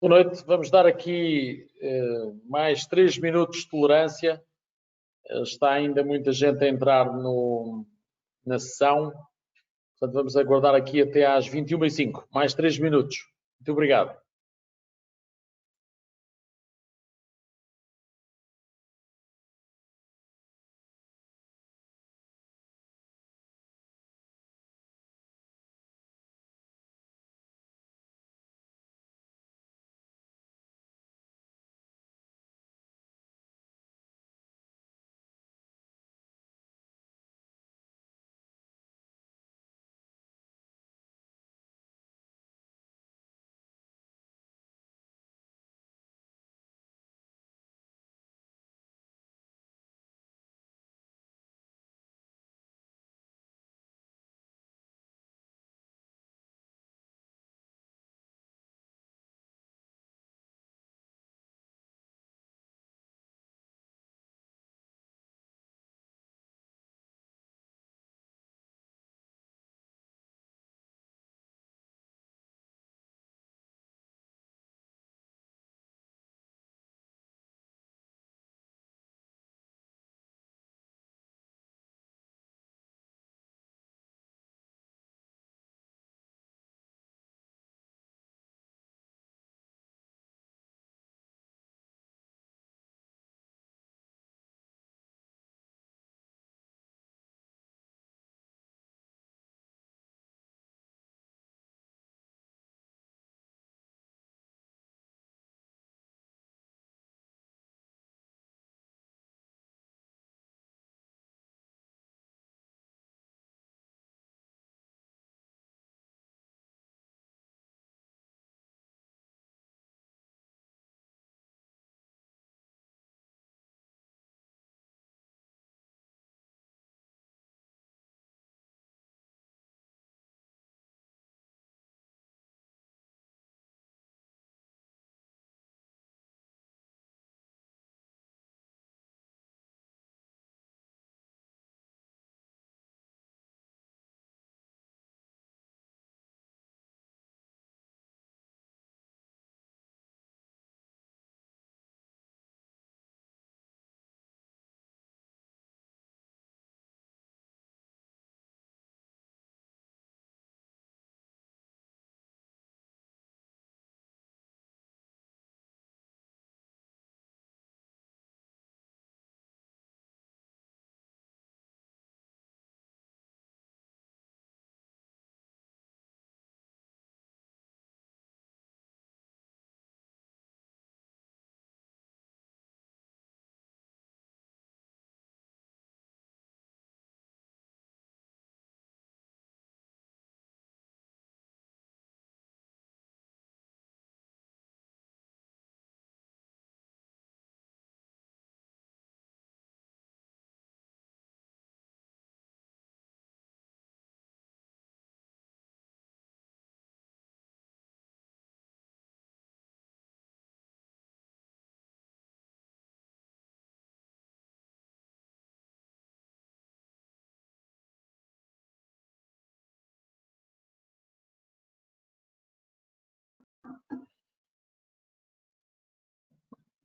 Boa noite, vamos dar aqui mais 3 minutos de tolerância. Está ainda muita gente a entrar na sessão, portanto vamos aguardar aqui até às 21h05, mais 3 minutos. Muito obrigado.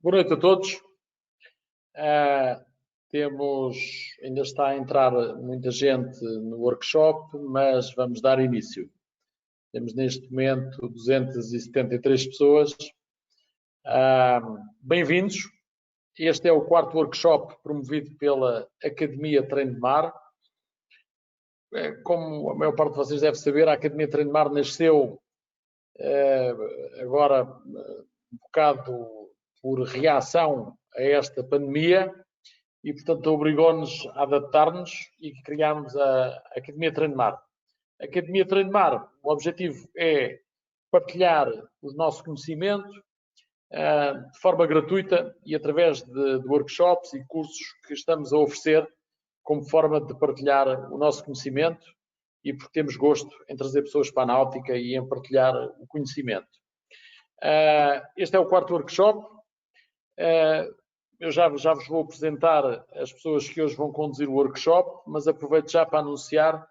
Boa noite a todos. Ainda está a entrar muita gente no workshop, mas vamos dar início. Temos neste momento 273 pessoas. Bem-vindos. Este é o 4º workshop promovido pela Academia Treino de Mar. Como a maior parte de vocês deve saber, a Academia Treino de Mar nasceu agora um bocado por reação a esta pandemia e, portanto, obrigou-nos a adaptar-nos e criámos a Academia Treino de Mar. A Academia Treino de Mar, o objetivo é partilhar o nosso conhecimento de forma gratuita e através de workshops e cursos que estamos a oferecer como forma de partilhar o nosso conhecimento e porque temos gosto em trazer pessoas para a náutica e em partilhar o conhecimento. Este é o 4º workshop. Eu já vos vou apresentar as pessoas que hoje vão conduzir o workshop, mas aproveito já para anunciar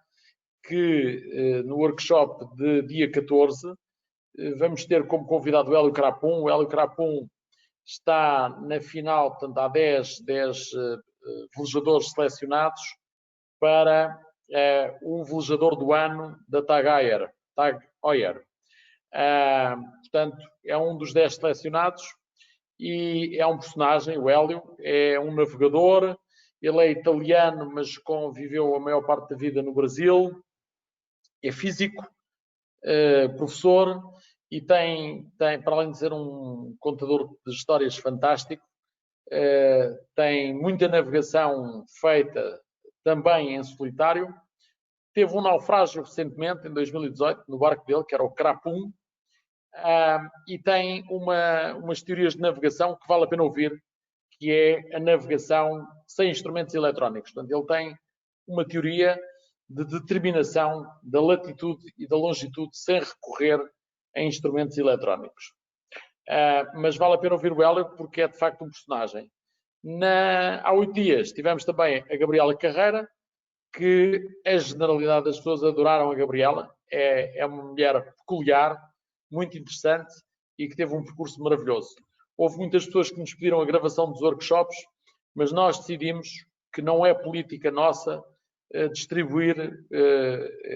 que no workshop de dia 14 vamos ter como convidado o Hélio Crapum. O Hélio Crapum está na final, portanto, há 10 velejadores selecionados para o velejador do ano da TAG Heuer. Portanto, é um dos 10 selecionados e é um personagem, o Hélio, é um navegador, ele é italiano, mas viveu a maior parte da vida no Brasil, é físico, professor, e tem, para além de ser um contador de histórias fantástico, tem muita navegação feita também em solitário. Teve um naufrágio recentemente, em 2018, no barco dele, que era o Crapum, e tem umas teorias de navegação que vale a pena ouvir, que é a navegação sem instrumentos eletrónicos. Portanto, ele tem uma teoria de determinação da latitude e da longitude sem recorrer a instrumentos eletrónicos. Mas vale a pena ouvir o Hélio porque é de facto um personagem. Há 8 dias tivemos também a Gabriela Carreira, que a generalidade das pessoas adoraram a Gabriela. É uma mulher peculiar, muito interessante e que teve um percurso maravilhoso. Houve muitas pessoas que nos pediram a gravação dos workshops, mas nós decidimos que não é política nossa distribuir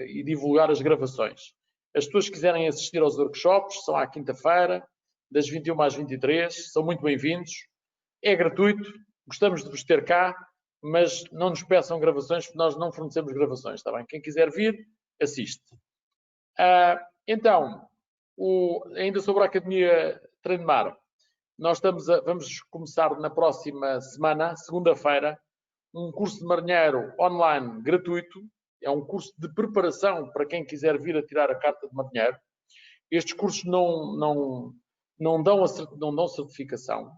e divulgar as gravações. As pessoas que quiserem assistir aos workshops são à quinta-feira, das 21 às 23, são muito bem-vindos. É gratuito, gostamos de vos ter cá, mas não nos peçam gravações, porque nós não fornecemos gravações, está bem? Quem quiser vir, assiste. Então, ainda sobre a Academia Treino de Mar, nós vamos começar na próxima semana, segunda-feira, um curso de marinheiro online gratuito. É um curso de preparação para quem quiser vir a tirar a carta de marinheiro. Estes cursos não dão certificação,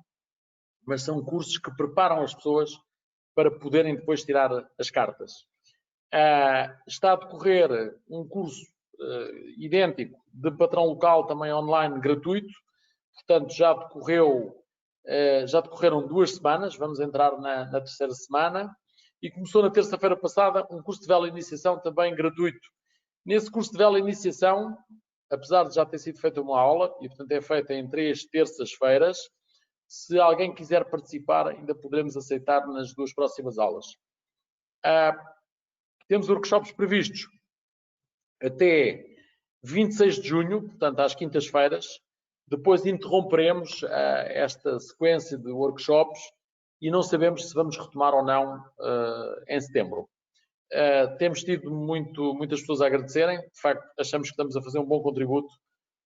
mas são cursos que preparam as pessoas para poderem depois tirar as cartas. Está a decorrer um curso idêntico de patrão local, também online, gratuito. Portanto, já decorreram 2 semanas, vamos entrar na terceira semana, e começou na terça-feira passada um curso de vela iniciação também gratuito. Nesse curso de vela iniciação, apesar de já ter sido feita uma aula, e portanto é feita em 3 terças-feiras, se alguém quiser participar, ainda poderemos aceitar nas 2 próximas aulas. Temos workshops previstos até 26 de junho, portanto às quintas-feiras. Depois interromperemos esta sequência de workshops e não sabemos se vamos retomar ou não em setembro. Temos tido muitas pessoas a agradecerem. De facto, achamos que estamos a fazer um bom contributo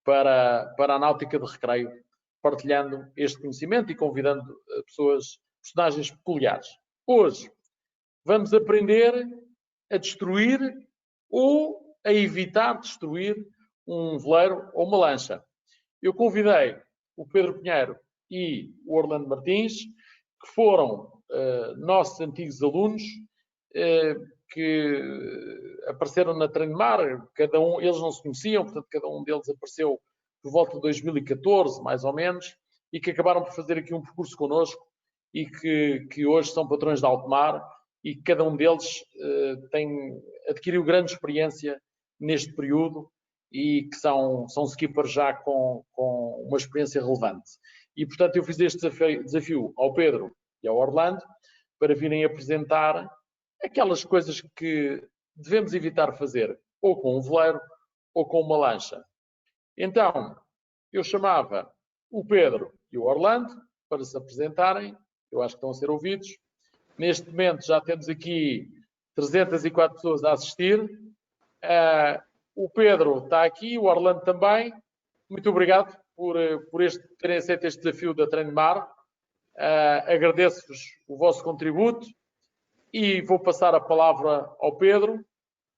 para a náutica de recreio, partilhando este conhecimento e convidando personagens peculiares. Hoje vamos aprender a destruir ou a evitar destruir um veleiro ou uma lancha. Eu convidei o Pedro Pinheiro e o Orlando Martins, que foram nossos antigos alunos, que apareceram na Treino de Mar. Eles não se conheciam, portanto, cada um deles apareceu por volta de 2014, mais ou menos, e que acabaram por fazer aqui um percurso connosco e que hoje são patrões de alto mar, e que cada um deles adquiriu grande experiência neste período e que são skippers já com uma experiência relevante. E, portanto, eu fiz este desafio ao Pedro e ao Orlando para virem apresentar aquelas coisas que devemos evitar fazer, ou com um veleiro ou com uma lancha. Então, eu chamava o Pedro e o Orlando para se apresentarem. Eu acho que estão a ser ouvidos. Neste momento já temos aqui 304 pessoas a assistir. O Pedro está aqui, o Orlando também. Muito obrigado por terem aceito este desafio da Treino de Mar. Agradeço-vos o vosso contributo e vou passar a palavra ao Pedro,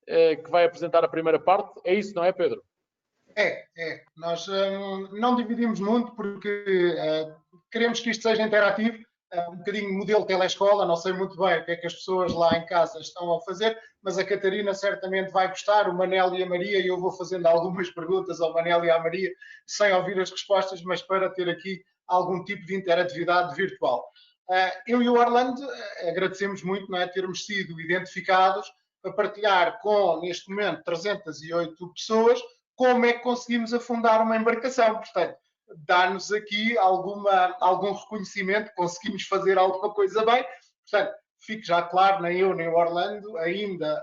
que vai apresentar a primeira parte. É isso, não é, Pedro? É. Nós não dividimos muito porque queremos que isto seja interativo, um bocadinho modelo telescola. Não sei muito bem o que é que as pessoas lá em casa estão a fazer, mas a Catarina certamente vai gostar, o Manel e a Maria, e eu vou fazendo algumas perguntas ao Manel e à Maria, sem ouvir as respostas, mas para ter aqui algum tipo de interatividade virtual. Eu e o Orlando agradecemos muito, não é, termos sido identificados para partilhar com, neste momento, 308 pessoas, como é que conseguimos afundar uma embarcação. Portanto, dá-nos aqui algum reconhecimento, conseguimos fazer alguma coisa bem. Portanto, fique já claro, nem eu nem o Orlando, ainda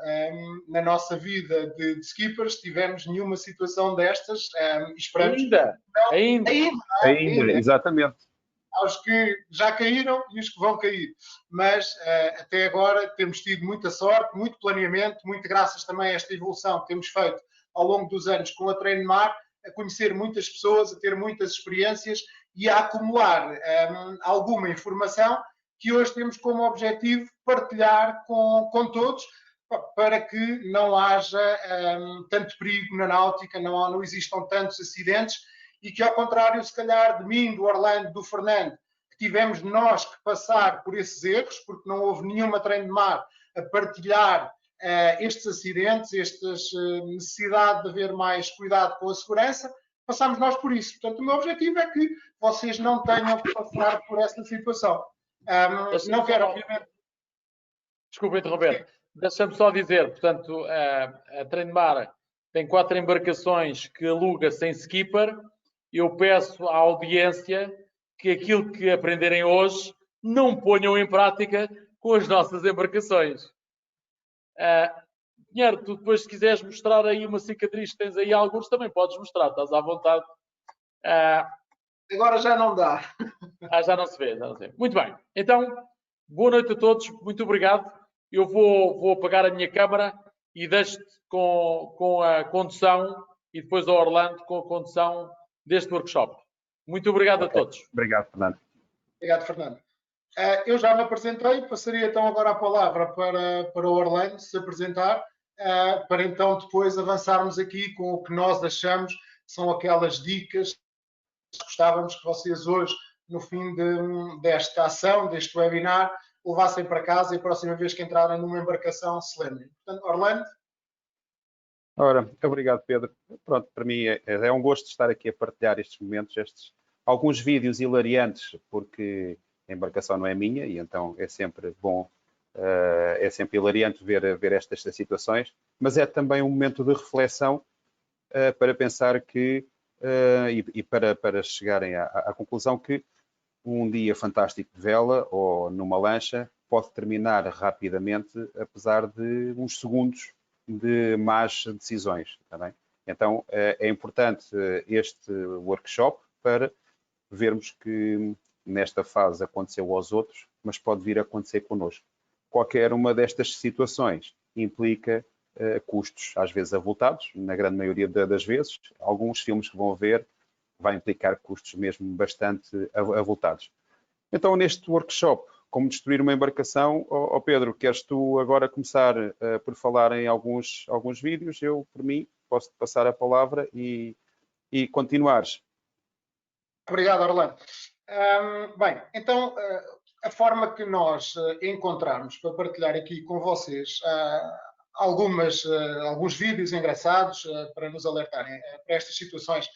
na nossa vida de skippers, tivemos nenhuma situação destas. Esperamos. Ainda, exatamente. Aos que já caíram e os que vão cair. Mas até agora temos tido muita sorte, muito planeamento, muito graças também a esta evolução que temos feito ao longo dos anos com a Treino Mar, a conhecer muitas pessoas, a ter muitas experiências e a acumular alguma informação que hoje temos como objetivo partilhar com todos, para que não haja tanto perigo na náutica, não existam tantos acidentes e que, ao contrário, se calhar, de mim, do Orlando, do Fernando, que tivemos nós que passar por esses erros, porque não houve nenhuma Treino de Mar a partilhar estes acidentes, esta necessidade de haver mais cuidado com a segurança, passámos nós por isso. Portanto, o meu objetivo é que vocês não tenham que passar por esta situação. Não quero, obviamente... Desculpa interromper. Deixa-me só dizer, portanto, a Treino de Mar tem 4 embarcações que aluga sem skipper. Eu peço à audiência que aquilo que aprenderem hoje não ponham em prática com as nossas embarcações. Pinheiro, tu depois, se quiseres mostrar aí uma cicatriz, tens aí alguns, também podes mostrar, estás à vontade. Agora já não dá. Já não se vê, já não se vê. Muito bem. Então, boa noite a todos, muito obrigado. Eu vou apagar a minha câmara e deixo-te com a condução e depois ao Orlando com a condução deste workshop. Muito obrigado a todos. Obrigado, Fernando. Obrigado, Fernando. Eu já me apresentei, passaria então agora a palavra para o Orlando se apresentar, para então depois avançarmos aqui com o que nós achamos são aquelas dicas que gostávamos que vocês hoje, no fim desta ação, deste webinar, levassem para casa e a próxima vez que entrarem numa embarcação se lembrem. Portanto, Orlando. Ora, obrigado, Pedro. Pronto, para mim é um gosto estar aqui a partilhar estes momentos, alguns vídeos hilariantes, porque a embarcação não é minha e então é sempre bom, é sempre hilariante ver estas situações, mas é também um momento de reflexão para pensar que, e para chegarem à conclusão que um dia fantástico de vela ou numa lancha pode terminar rapidamente, apesar de uns segundos de más decisões. Tá bem? Então é importante este workshop para vermos que nesta fase aconteceu aos outros, mas pode vir a acontecer connosco. Qualquer uma destas situações implica custos, às vezes avultados, na grande maioria das vezes. Alguns filmes que vão ver vai implicar custos mesmo bastante avultados. Então, neste workshop, como destruir uma embarcação, Pedro, queres tu agora começar por falar em alguns vídeos? Eu, por mim, posso-te passar a palavra e continuares. Obrigado, Orlando. Bem, então, a forma que nós encontramos para partilhar aqui com vocês alguns vídeos engraçados para nos alertarem para estas situações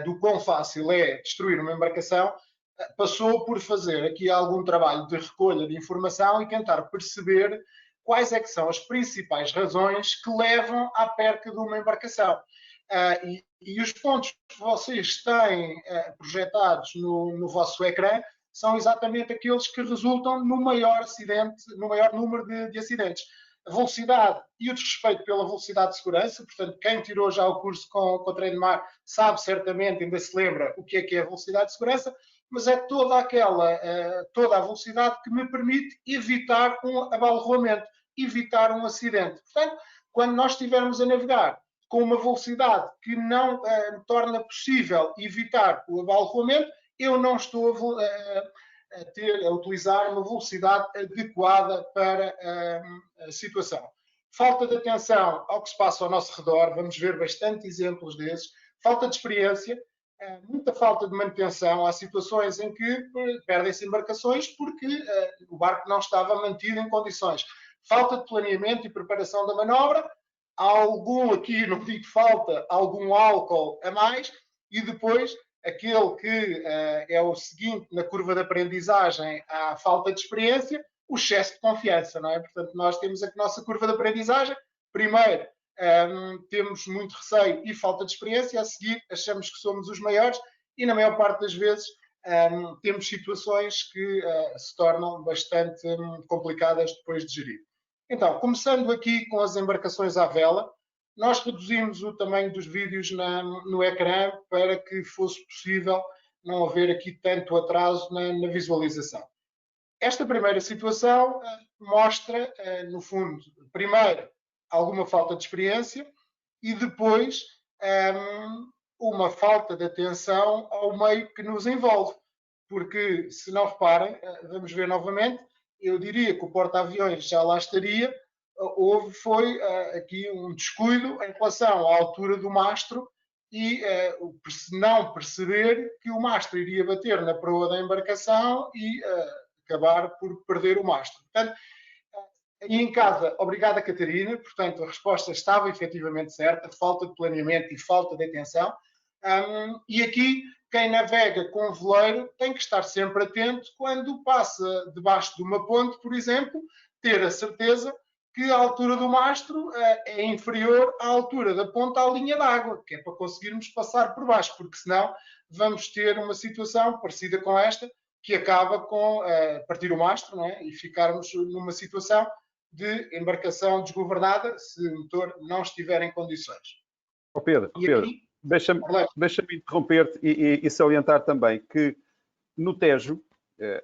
do quão fácil é destruir uma embarcação, passou por fazer aqui algum trabalho de recolha de informação e tentar perceber quais é que são as principais razões que levam à perca de uma embarcação. E os pontos que vocês têm projetados no vosso ecrã são exatamente aqueles que resultam no maior número de acidentes. A velocidade e o desrespeito pela velocidade de segurança, portanto, quem tirou já o curso com o Treino de Mar sabe certamente, ainda se lembra o que é a velocidade de segurança, mas é toda a velocidade que me permite evitar um abalroamento, evitar um acidente. Portanto, quando nós estivermos a navegar com uma velocidade que não torna possível evitar o abalroamento, eu não estou a utilizar uma velocidade adequada para a situação. Falta de atenção ao que se passa ao nosso redor, vamos ver bastante exemplos desses. Falta de experiência, muita falta de manutenção. Há situações em que perdem-se embarcações porque o barco não estava mantido em condições. Falta de planeamento e preparação da manobra. Algum, aqui não digo falta, algum álcool a mais, e depois aquele que é o seguinte na curva de aprendizagem à falta de experiência, o excesso de confiança, não é? Portanto, nós temos a nossa curva de aprendizagem, primeiro temos muito receio e falta de experiência, a seguir achamos que somos os maiores e, na maior parte das vezes, temos situações que se tornam bastante complicadas depois de gerir. Então, começando aqui com as embarcações à vela, nós reduzimos o tamanho dos vídeos no ecrã para que fosse possível não haver aqui tanto atraso na visualização. Esta primeira situação mostra, no fundo, primeiro, alguma falta de experiência e depois uma falta de atenção ao meio que nos envolve. Porque, se não reparem, vamos ver novamente, eu diria que o porta-aviões já lá estaria, foi aqui um descuido em relação à altura do mastro e não perceber que o mastro iria bater na proa da embarcação e acabar por perder o mastro. Portanto, e em casa, obrigada Catarina, portanto a resposta estava efetivamente certa, falta de planeamento e falta de atenção. E aqui, quem navega com veleiro tem que estar sempre atento quando passa debaixo de uma ponte, por exemplo, ter a certeza que a altura do mastro é inferior à altura da ponta à linha d'água, que é para conseguirmos passar por baixo, porque senão vamos ter uma situação parecida com esta, que acaba com partir o mastro, não é? E ficarmos numa situação de embarcação desgovernada se o motor não estiver em condições. Oh Pedro, deixa-me interromper-te e salientar também que no Tejo,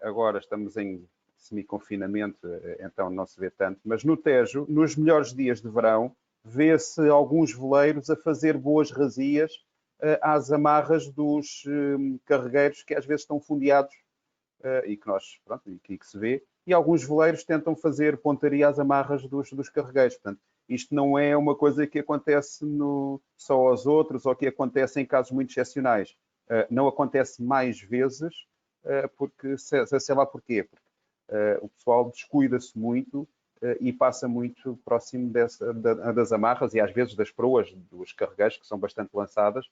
agora estamos em semi-confinamento, então não se vê tanto, mas no Tejo, nos melhores dias de verão, vê-se alguns veleiros a fazer boas razias às amarras dos carregueiros que às vezes estão fundeados e que nós, pronto, e que se vê, e alguns veleiros tentam fazer pontaria às amarras dos carregueiros. Portanto, isto não é uma coisa que acontece só aos outros ou que acontece em casos muito excepcionais. Não acontece mais vezes, porque sei lá porquê. Porque o pessoal descuida-se muito e passa muito próximo das amarras e às vezes das proas dos carregueiros, que são bastante lançadas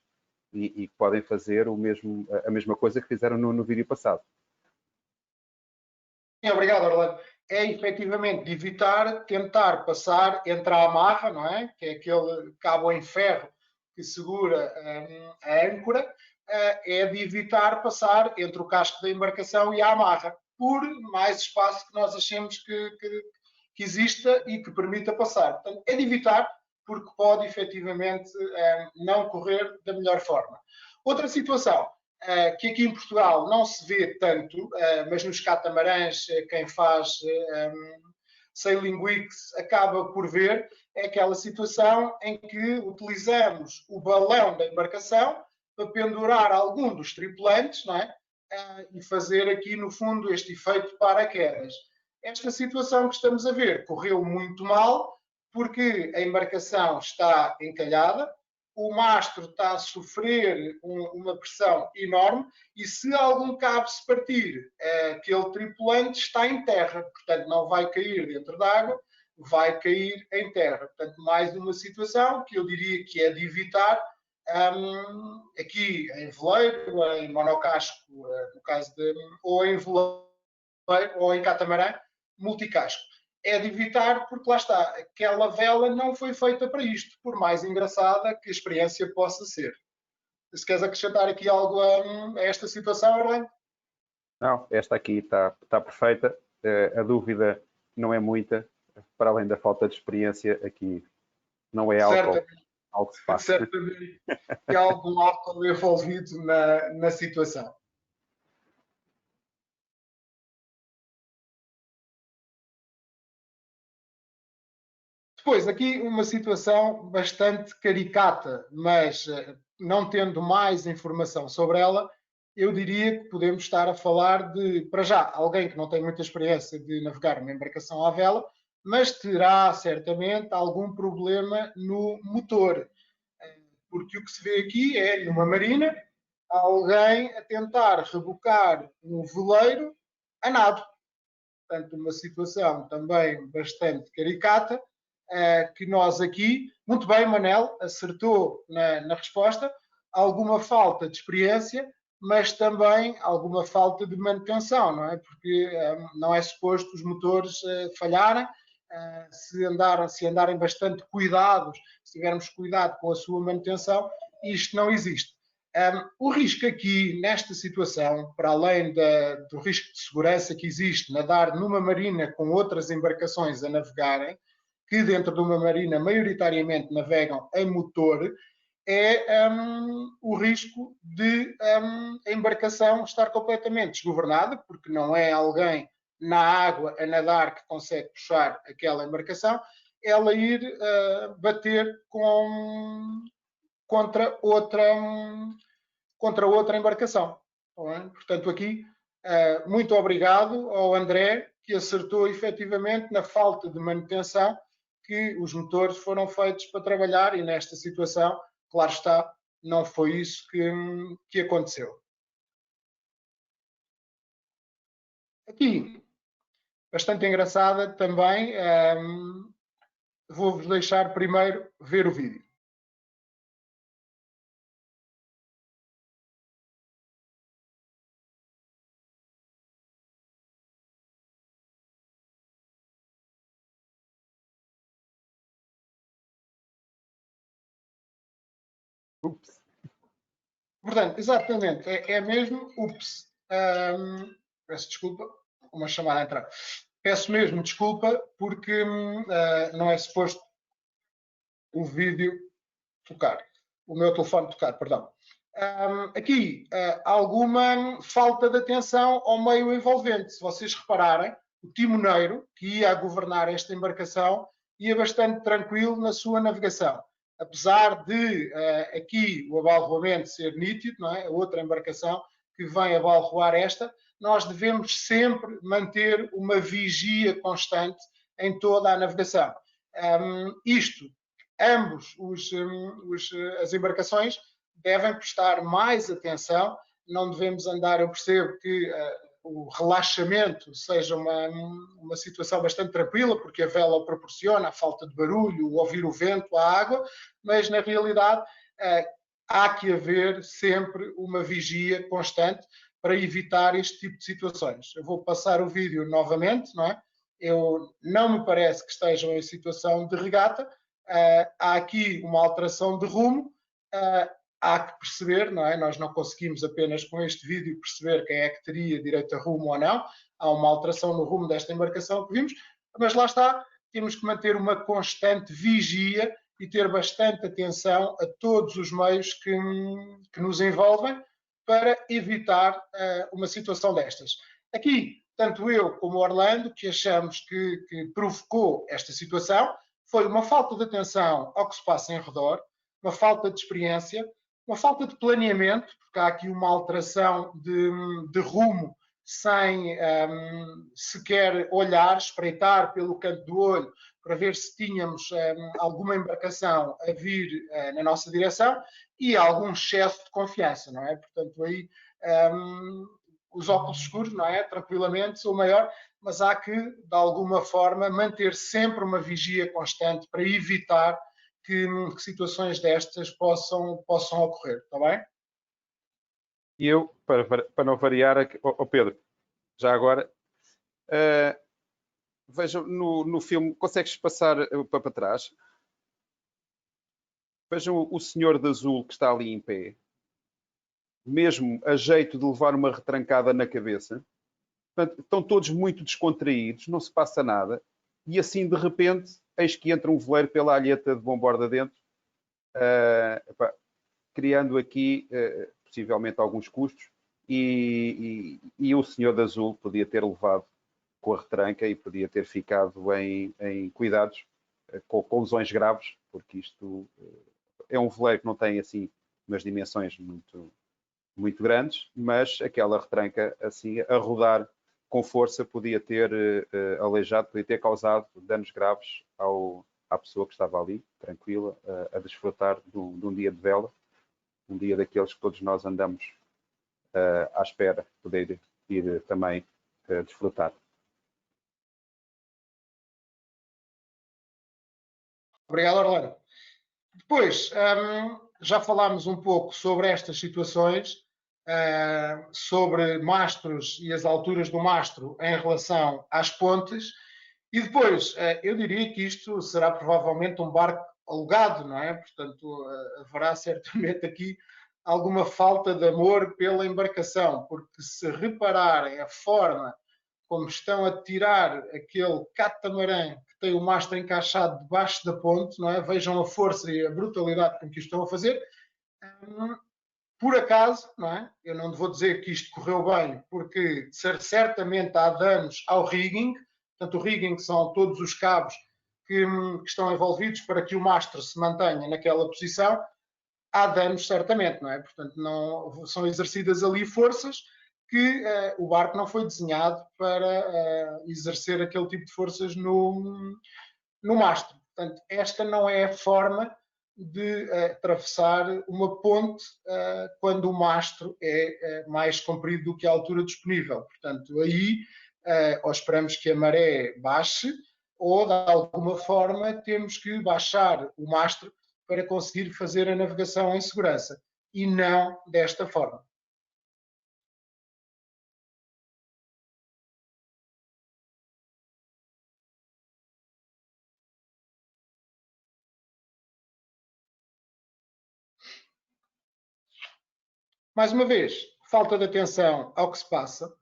e podem fazer a mesma coisa que fizeram no vídeo passado. Sim, obrigado, Orlando. É efetivamente de evitar tentar passar entre a amarra, não é? Que é aquele cabo em ferro que segura a âncora, é de evitar passar entre o casco da embarcação e a amarra, por mais espaço que nós achemos que exista e que permita passar. Portanto, é de evitar, porque pode efetivamente não correr da melhor forma. Outra situação, que aqui em Portugal não se vê tanto, mas nos catamarãs, quem faz sailing weeks acaba por ver, é aquela situação em que utilizamos o balão da embarcação para pendurar algum dos tripulantes, não é? E fazer aqui, no fundo, este efeito de paraquedas. Esta situação que estamos a ver correu muito mal, porque a embarcação está encalhada, o mastro está a sofrer uma pressão enorme e se algum cabo se partir, aquele tripulante está em terra, portanto não vai cair dentro d'água, vai cair em terra. Portanto, mais uma situação que eu diria que é de evitar aqui em veleiro, em monocasco, no caso ou em veleiro ou em catamarã, multicasco. É de evitar, porque lá está, aquela vela não foi feita para isto, por mais engraçada que a experiência possa ser. Se queres acrescentar aqui algo a esta situação, Orlando? Não, esta aqui está perfeita. A dúvida não é muita, para além da falta de experiência, aqui não é álcool que se passa. Certamente que há algum álcool envolvido na situação. Depois, aqui uma situação bastante caricata, mas não tendo mais informação sobre ela, eu diria que podemos estar a falar de, para já, alguém que não tem muita experiência de navegar uma embarcação à vela, mas terá certamente algum problema no motor. Porque o que se vê aqui é, numa marina, alguém a tentar rebocar um veleiro a nado. Portanto, uma situação também bastante caricata, que nós aqui, muito bem, Manel, acertou na resposta, alguma falta de experiência, mas também alguma falta de manutenção, não é? Porque não é suposto os motores falharem, se andarem bastante cuidados, se tivermos cuidado com a sua manutenção, isto não existe. O risco aqui, nesta situação, para além do risco de segurança que existe, nadar numa marina com outras embarcações a navegarem, que dentro de uma marina maioritariamente navegam a motor, é o risco de a embarcação estar completamente desgovernada, porque não é alguém na água a nadar que consegue puxar aquela embarcação, ela ir bater contra outra embarcação. Portanto, aqui, muito obrigado ao André, que acertou efetivamente na falta de manutenção, que os motores foram feitos para trabalhar e nesta situação, claro está, não foi isso que aconteceu. Aqui, bastante engraçada também, vou-vos deixar primeiro ver o vídeo. Ups. Portanto, exatamente, é mesmo, peço desculpa, uma chamada a entrar. Peço mesmo desculpa porque não é suposto o vídeo tocar, o meu telefone tocar, perdão. Aqui, alguma falta de atenção ao meio envolvente. Se vocês repararem, o timoneiro que ia a governar esta embarcação ia bastante tranquilo na sua navegação. Apesar de aqui o abalroamento ser nítido, não é? A outra embarcação que vem abalroar esta, nós devemos sempre manter uma vigia constante em toda a navegação. Ambos as embarcações devem prestar mais atenção, não devemos andar, eu percebo que o relaxamento seja uma situação bastante tranquila, porque a vela o proporciona, a falta de barulho, o ouvir o vento, a água, mas na realidade há que haver sempre uma vigia constante para evitar este tipo de situações. Eu vou passar o vídeo novamente, não é? Não me parece que estejam em situação de regata, há aqui uma alteração de rumo, há que perceber, não é? Nós não conseguimos apenas com este vídeo perceber quem é que teria direito a rumo ou não, há uma alteração no rumo desta embarcação que vimos, mas lá está, temos que manter uma constante vigia e ter bastante atenção a todos os meios que nos envolvem para evitar uma situação destas. Aqui, tanto eu como o Orlando, que achamos que provocou esta situação, foi uma falta de atenção ao que se passa em redor, uma falta de experiência, uma falta de planeamento, porque há aqui uma alteração de rumo sem sequer olhar, espreitar pelo canto do olho para ver se tínhamos alguma embarcação a vir na nossa direção e algum excesso de confiança, não é? Portanto, aí os óculos escuros, não é? Tranquilamente, sou maior, mas há que, de alguma forma, manter sempre uma vigia constante para evitar que situações destas possam ocorrer, está bem? E eu, para não variar, Pedro, já agora, vejam no filme, consegues passar para trás? Vejam o senhor de azul que está ali em pé, mesmo a jeito de levar uma retrancada na cabeça. Portanto, estão todos muito descontraídos, não se passa nada, e assim, de repente, eis que entra um veleiro pela alheta de bomborda dentro, criando aqui, possivelmente, alguns custos, e o senhor de azul podia ter levado com a retranca e podia ter ficado em cuidados com lesões graves, porque isto é um veleiro que não tem, assim, umas dimensões muito grandes, mas aquela retranca, assim, a rodar com força, podia ter aleijado, podia ter causado danos graves à pessoa que estava ali, tranquila, a desfrutar de um dia de vela, um dia daqueles que todos nós andamos à espera de poder ir também desfrutar. Obrigado, Orlando. Depois, já falámos um pouco sobre estas situações, sobre mastros e as alturas do mastro em relação às pontes, E depois, eu diria que isto será provavelmente um barco alugado, não é? Portanto, haverá certamente aqui alguma falta de amor pela embarcação, porque se repararem a forma como estão a tirar aquele catamarã que tem o mastro encaixado debaixo da ponte, não é? Vejam a força e a brutalidade com que o estão a fazer. Por acaso, não é? Eu não vou dizer que isto correu bem, porque certamente há danos ao rigging. Portanto, o rigging são todos os cabos que estão envolvidos para que o mastro se mantenha naquela posição. Há danos, certamente, não é? Portanto, não, são exercidas ali forças que o barco não foi desenhado para exercer aquele tipo de forças no mastro. Portanto, esta não é a forma de atravessar uma ponte quando o mastro é mais comprido do que a altura disponível. Portanto, aí ou esperamos que a maré baixe ou, de alguma forma, temos que baixar o mastro para conseguir fazer a navegação em segurança. E não desta forma. Mais uma vez, falta de atenção ao que se passa,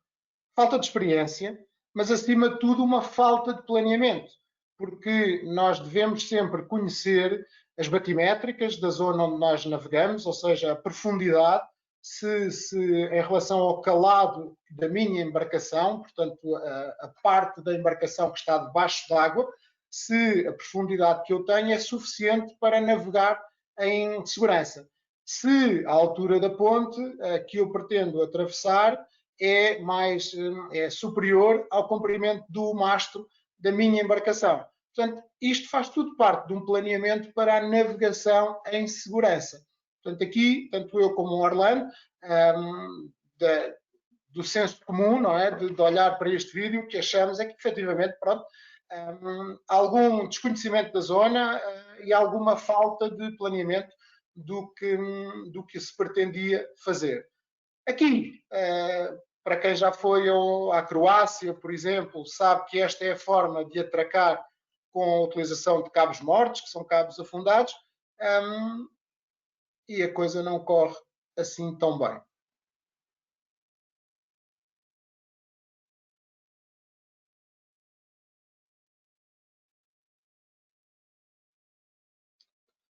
falta de experiência, mas acima de tudo uma falta de planeamento, porque nós devemos sempre conhecer as batimétricas da zona onde nós navegamos, ou seja, a profundidade, se em relação ao calado da minha embarcação, portanto a parte da embarcação que está debaixo d'água, se a profundidade que eu tenho é suficiente para navegar em segurança. Se a altura da ponte que eu pretendo atravessar é superior ao comprimento do mastro da minha embarcação. Portanto, isto faz tudo parte de um planeamento para a navegação em segurança. Portanto, aqui, tanto eu como o Orlando, do senso comum, não é? De olhar para este vídeo, o que achamos é que, efetivamente, pronto, algum desconhecimento da zona e alguma falta de planeamento do que se pretendia fazer. Aqui, para quem já foi à Croácia, por exemplo, sabe que esta é a forma de atracar com a utilização de cabos mortos, que são cabos afundados, e a coisa não corre assim tão bem.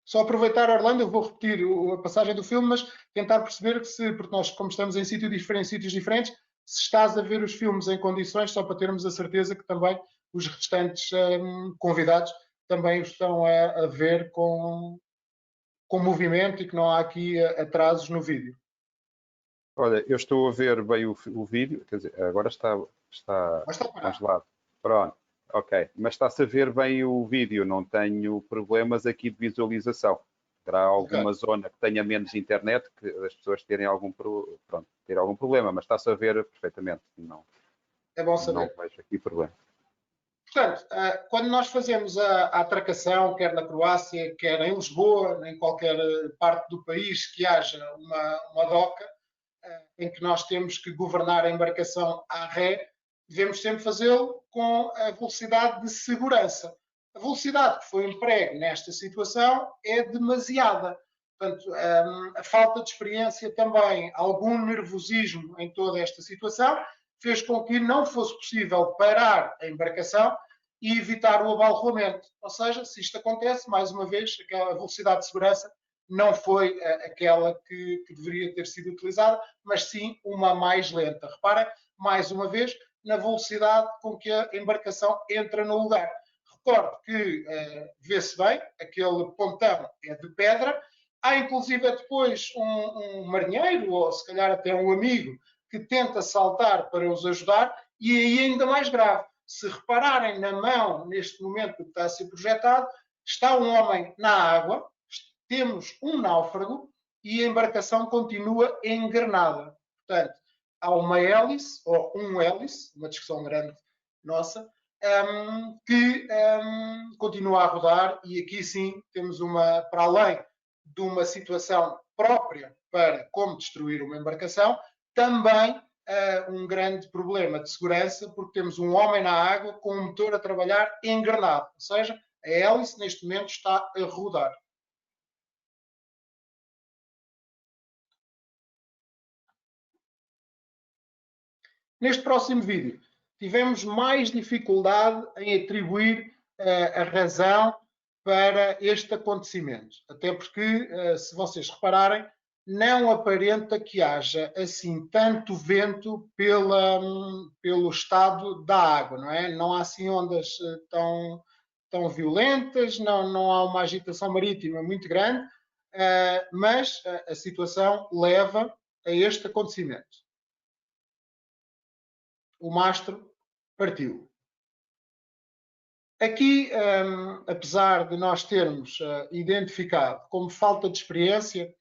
Só aproveitar, Orlando, eu vou repetir a passagem do filme, mas tentar perceber que porque nós, como estamos em sítios diferentes, se estás a ver os filmes em condições, só para termos a certeza que também os restantes convidados também os estão a ver com movimento e que não há aqui atrasos no vídeo. Olha, eu estou a ver bem o vídeo, quer dizer, agora está congelado. Pronto, ok. Mas está-se a ver bem o vídeo, não tenho problemas aqui de visualização. Terá alguma zona que tenha menos internet, que as pessoas terem algum problema, mas está-se a ver perfeitamente. Não, é bom saber. Não vejo aqui problema. Portanto, quando nós fazemos a atracação, quer na Croácia, quer em Lisboa, em qualquer parte do país que haja uma doca, em que nós temos que governar a embarcação à ré, devemos sempre fazê-lo com a velocidade de segurança. A velocidade que foi empregue nesta situação é demasiada. Portanto, a falta de experiência também, algum nervosismo em toda esta situação, fez com que não fosse possível parar a embarcação e evitar o abalroamento. Ou seja, se isto acontece, mais uma vez, aquela velocidade de segurança não foi aquela que deveria ter sido utilizada, mas sim uma mais lenta. Repara, mais uma vez, na velocidade com que a embarcação entra no lugar. Recordo que vê-se bem, aquele pontão é de pedra. Há inclusive depois um marinheiro, ou se calhar até um amigo, que tenta saltar para os ajudar, e aí ainda mais grave. Se repararem na mão, neste momento que está a ser projetado, está um homem na água, temos um náufrago e a embarcação continua engrenada. Portanto, há uma hélice, ou um hélice, uma discussão grande nossa, que continua a rodar, e aqui sim temos para além de uma situação própria para como destruir uma embarcação, também um grande problema de segurança, porque temos um homem na água com um motor a trabalhar engrenado, ou seja, a hélice neste momento está a rodar. Neste próximo vídeo, tivemos mais dificuldade em atribuir a razão para este acontecimento. Até porque, se vocês repararem, não aparenta que haja assim tanto vento pelo estado da água, não é? Não há assim ondas tão violentas, não há uma agitação marítima muito grande, mas a situação leva a este acontecimento. O mastro partiu. Aqui, apesar de nós termos identificado como falta de experiência,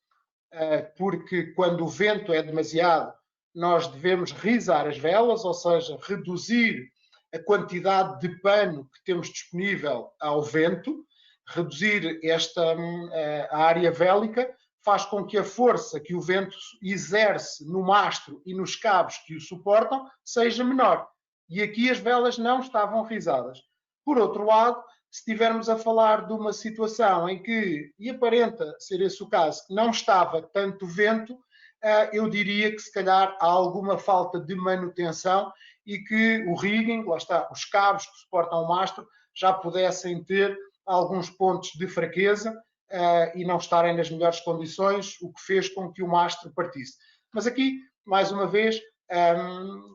porque quando o vento é demasiado, nós devemos rizar as velas, ou seja, reduzir a quantidade de pano que temos disponível ao vento, reduzir a área vélica, faz com que a força que o vento exerce no mastro e nos cabos que o suportam seja menor. E aqui as velas não estavam rizadas. Por outro lado, se estivermos a falar de uma situação em que, e aparenta ser esse o caso, que não estava tanto vento, eu diria que se calhar há alguma falta de manutenção e que o rigging, lá está, os cabos que suportam o mastro, já pudessem ter alguns pontos de fraqueza e não estarem nas melhores condições, o que fez com que o mastro partisse. Mas aqui, mais uma vez,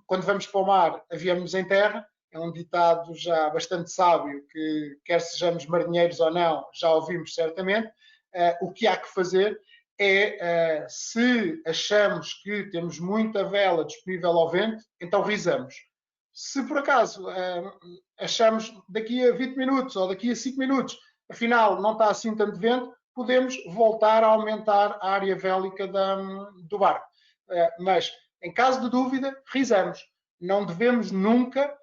quando vamos para o mar, aviamos em terra. É um ditado já bastante sábio que, quer sejamos marinheiros ou não, já ouvimos certamente. O que há que fazer é, se achamos que temos muita vela disponível ao vento, então rizamos. Se por acaso achamos daqui a 20 minutos ou daqui a 5 minutos, afinal não está assim tanto vento, podemos voltar a aumentar a área vélica do barco. Mas, em caso de dúvida, rizamos. Não devemos nunca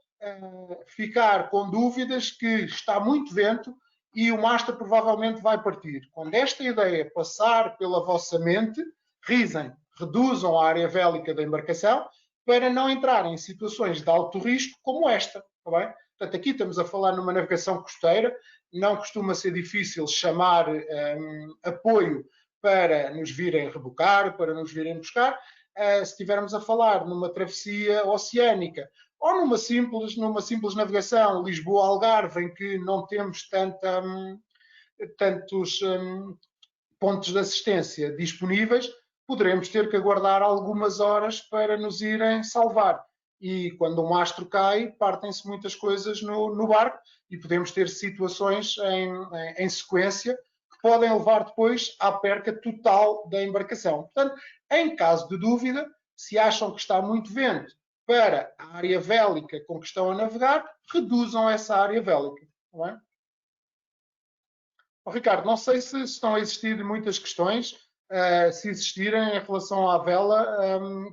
ficar com dúvidas que está muito vento e o mastro provavelmente vai partir. Quando esta ideia passar pela vossa mente, rizem, reduzam a área vélica da embarcação para não entrarem em situações de alto risco como esta. Tá bem? Portanto, aqui estamos a falar numa navegação costeira, não costuma ser difícil chamar apoio para nos virem rebocar, para nos virem buscar. Se estivermos a falar numa travessia oceânica ou numa simples navegação Lisboa-Algarve, em que não temos tantos pontos de assistência disponíveis, poderemos ter que aguardar algumas horas para nos irem salvar. E quando o mastro cai, partem-se muitas coisas no barco e podemos ter situações em sequência que podem levar depois à perca total da embarcação. Portanto, em caso de dúvida, se acham que está muito vento para a área vélica com que estão a navegar, reduzam essa área vélica. Não é? Ricardo, não sei se estão a existir muitas questões, se existirem em relação à vela,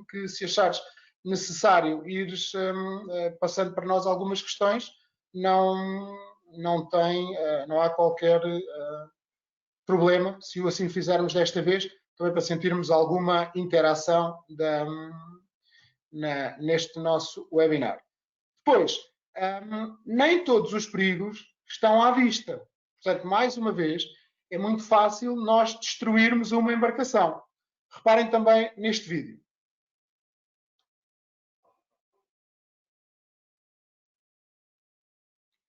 que se achares necessário ires passando para nós algumas questões, não há qualquer problema se o assim fizermos desta vez, também para sentirmos alguma interação neste nosso webinar. Depois, nem todos os perigos estão à vista. Portanto, mais uma vez, é muito fácil nós destruirmos uma embarcação. Reparem também neste vídeo.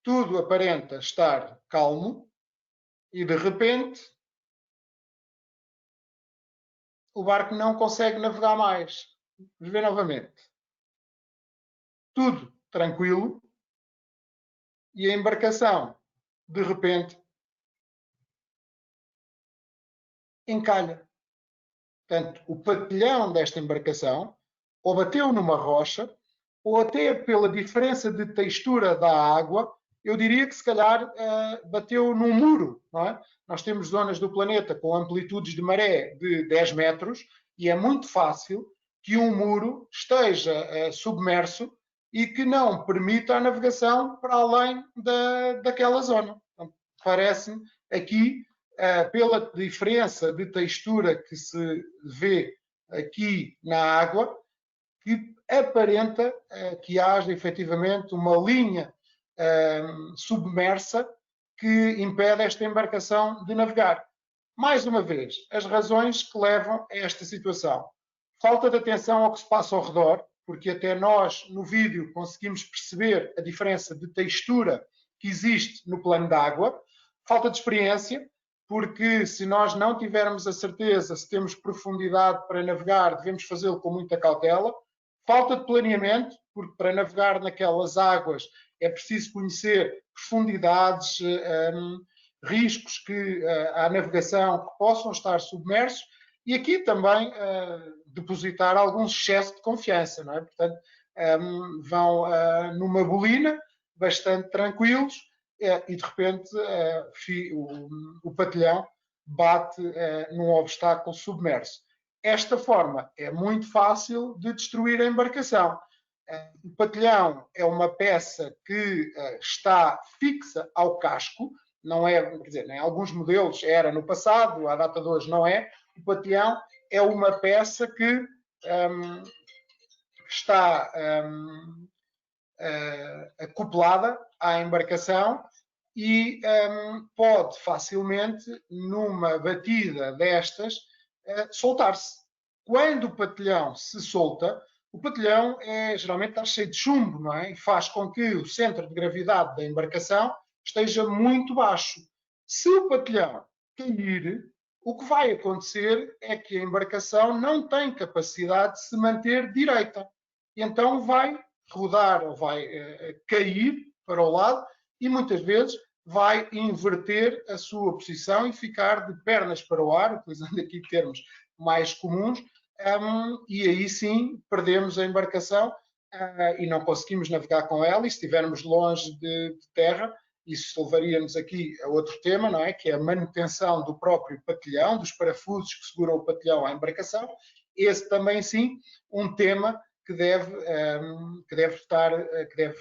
Tudo aparenta estar calmo e, de repente, o barco não consegue navegar mais. Vamos ver novamente. Tudo tranquilo e a embarcação, de repente, encalha. Portanto, o patilhão desta embarcação ou bateu numa rocha, ou até pela diferença de textura da água, eu diria que se calhar bateu num muro. Não é? Nós temos zonas do planeta com amplitudes de maré de 10 metros e é muito fácil que um muro esteja submerso e que não permita a navegação para além daquela zona. Parece-me aqui, pela diferença de textura que se vê aqui na água, que aparenta que haja efetivamente uma linha submersa que impede esta embarcação de navegar. Mais uma vez, as razões que levam a esta situação. Falta de atenção ao que se passa ao redor, porque até nós, no vídeo, conseguimos perceber a diferença de textura que existe no plano d'água. Falta de experiência, porque se nós não tivermos a certeza se temos profundidade para navegar, devemos fazê-lo com muita cautela. Falta de planeamento, porque para navegar naquelas águas é preciso conhecer profundidades, riscos que à navegação que possam estar submersos, e aqui também depositar algum excesso de confiança, não é? Portanto, vão numa bolina, bastante tranquilos, e de repente o patilhão bate num obstáculo submerso. Esta forma é muito fácil de destruir a embarcação. O patilhão é uma peça que está fixa ao casco, não é, quer dizer, em alguns modelos era no passado, à data de hoje não é. O patilhão é uma peça que está acoplada à embarcação e pode facilmente, numa batida destas, soltar-se. Quando o patilhão se solta, o patilhão geralmente está cheio de chumbo, não é? E faz com que o centro de gravidade da embarcação esteja muito baixo. Se o patilhão cair, o que vai acontecer é que a embarcação não tem capacidade de se manter direita. E então vai rodar ou vai cair para o lado e muitas vezes vai inverter a sua posição e ficar de pernas para o ar, utilizando aqui termos mais comuns, e aí sim perdemos a embarcação e não conseguimos navegar com ela, e se estivermos longe de terra, isso levaria-nos aqui a outro tema, não é? Que é a manutenção do próprio patilhão, dos parafusos que seguram o patilhão à embarcação. Esse também sim, um tema que deve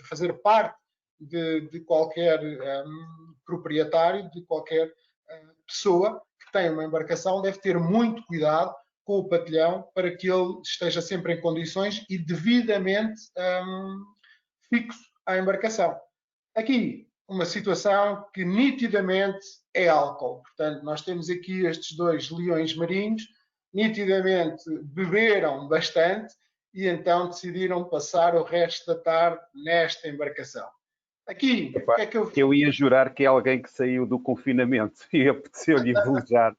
fazer parte de qualquer proprietário, de qualquer pessoa que tem uma embarcação, deve ter muito cuidado com o patilhão para que ele esteja sempre em condições e devidamente fixo à embarcação. Aqui, uma situação que nitidamente é álcool. Portanto, nós temos aqui estes dois leões marinhos, nitidamente beberam bastante e então decidiram passar o resto da tarde nesta embarcação. Aqui, o que é que eu ia jurar que é alguém que saiu do confinamento e apeteceu-lhe velejar.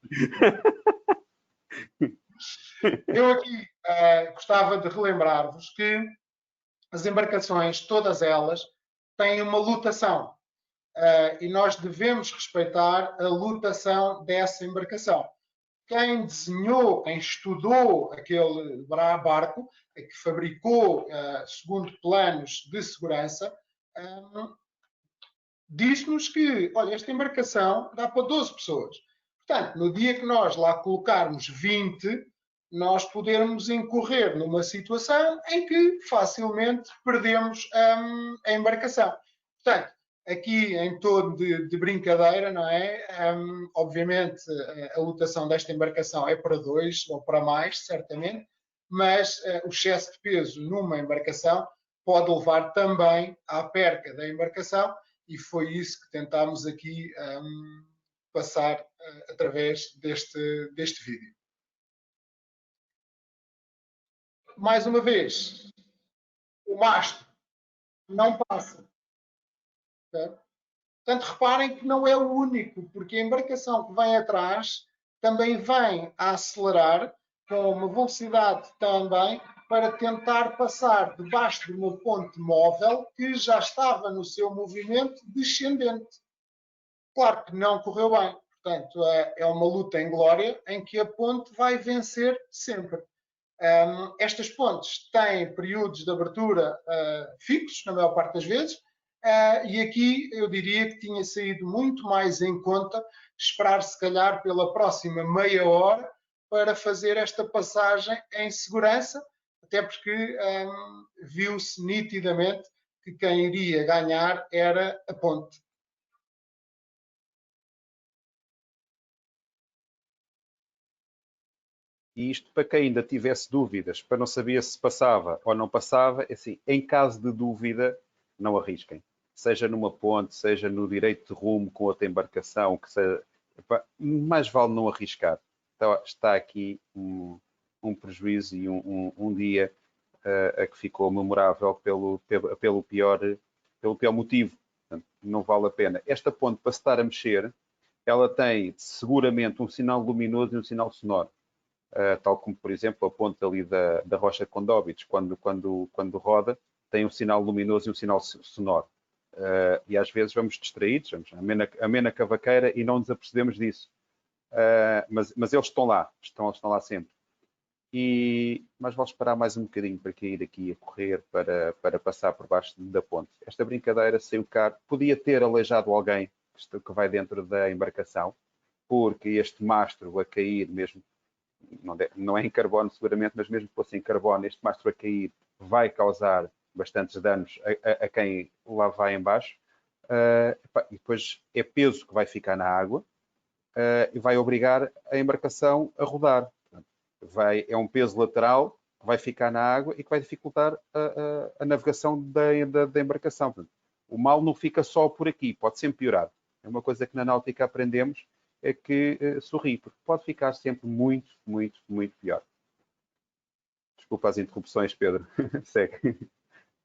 Eu aqui gostava de relembrar-vos que as embarcações, todas elas, têm uma lotação e nós devemos respeitar a lotação dessa embarcação. Quem desenhou, quem estudou aquele barco, que fabricou segundo planos de segurança, diz-nos que, olha, esta embarcação dá para 12 pessoas. Portanto, no dia que nós lá colocarmos 20, nós podermos incorrer numa situação em que facilmente perdemos a embarcação. Portanto, aqui em tom de brincadeira, não é? Obviamente a lotação desta embarcação é para 2 ou para mais, certamente, mas o excesso de peso numa embarcação pode levar também à perca da embarcação, e foi isso que tentámos aqui passar através deste vídeo. Mais uma vez, o mastro não passa. Certo? Portanto, reparem que não é o único, porque a embarcação que vem atrás também vem a acelerar com uma velocidade também para tentar passar debaixo de uma ponte móvel que já estava no seu movimento descendente. Claro que não correu bem. Portanto, é uma luta em glória em que a ponte vai vencer sempre. Estas pontes têm períodos de abertura fixos, na maior parte das vezes, e aqui eu diria que tinha saído muito mais em conta esperar, se calhar, pela próxima meia hora para fazer esta passagem em segurança, até porque viu-se nitidamente que quem iria ganhar era a ponte. E isto, para quem ainda tivesse dúvidas, para não saber se passava ou não passava, assim, em caso de dúvida, não arrisquem. Seja numa ponte, seja no direito de rumo com outra embarcação, que seja, mais vale não arriscar. Então, está aqui um prejuízo e um dia a que ficou memorável pelo pior motivo. Portanto, não vale a pena. Esta ponte, para se estar a mexer, ela tem seguramente um sinal luminoso e um sinal sonoro. Tal como, por exemplo, a ponte ali da Rocha de Condóbitos, quando roda, tem um sinal luminoso e um sinal sonoro. E às vezes vamos distraídos, vamos a mena cavaqueira e não nos apercebemos disso. Mas eles estão lá sempre. Mas vale esperar mais um bocadinho para cair aqui a correr para passar por baixo da ponte. Esta brincadeira saiu caro. Podia ter aleijado alguém que vai dentro da embarcação, porque este mastro a cair mesmo, não é em carbono seguramente, mas mesmo que fosse em carbono, este mastro a cair vai causar bastantes danos a quem lá vai em baixo. E depois é peso que vai ficar na água e vai obrigar a embarcação a rodar. É um peso lateral que vai ficar na água e que vai dificultar a navegação da embarcação. Portanto, o mal não fica só por aqui, pode sempre piorar. É uma coisa que na náutica aprendemos, é que sorri, porque pode ficar sempre muito, muito, muito pior. Desculpa as interrupções, Pedro. Segue.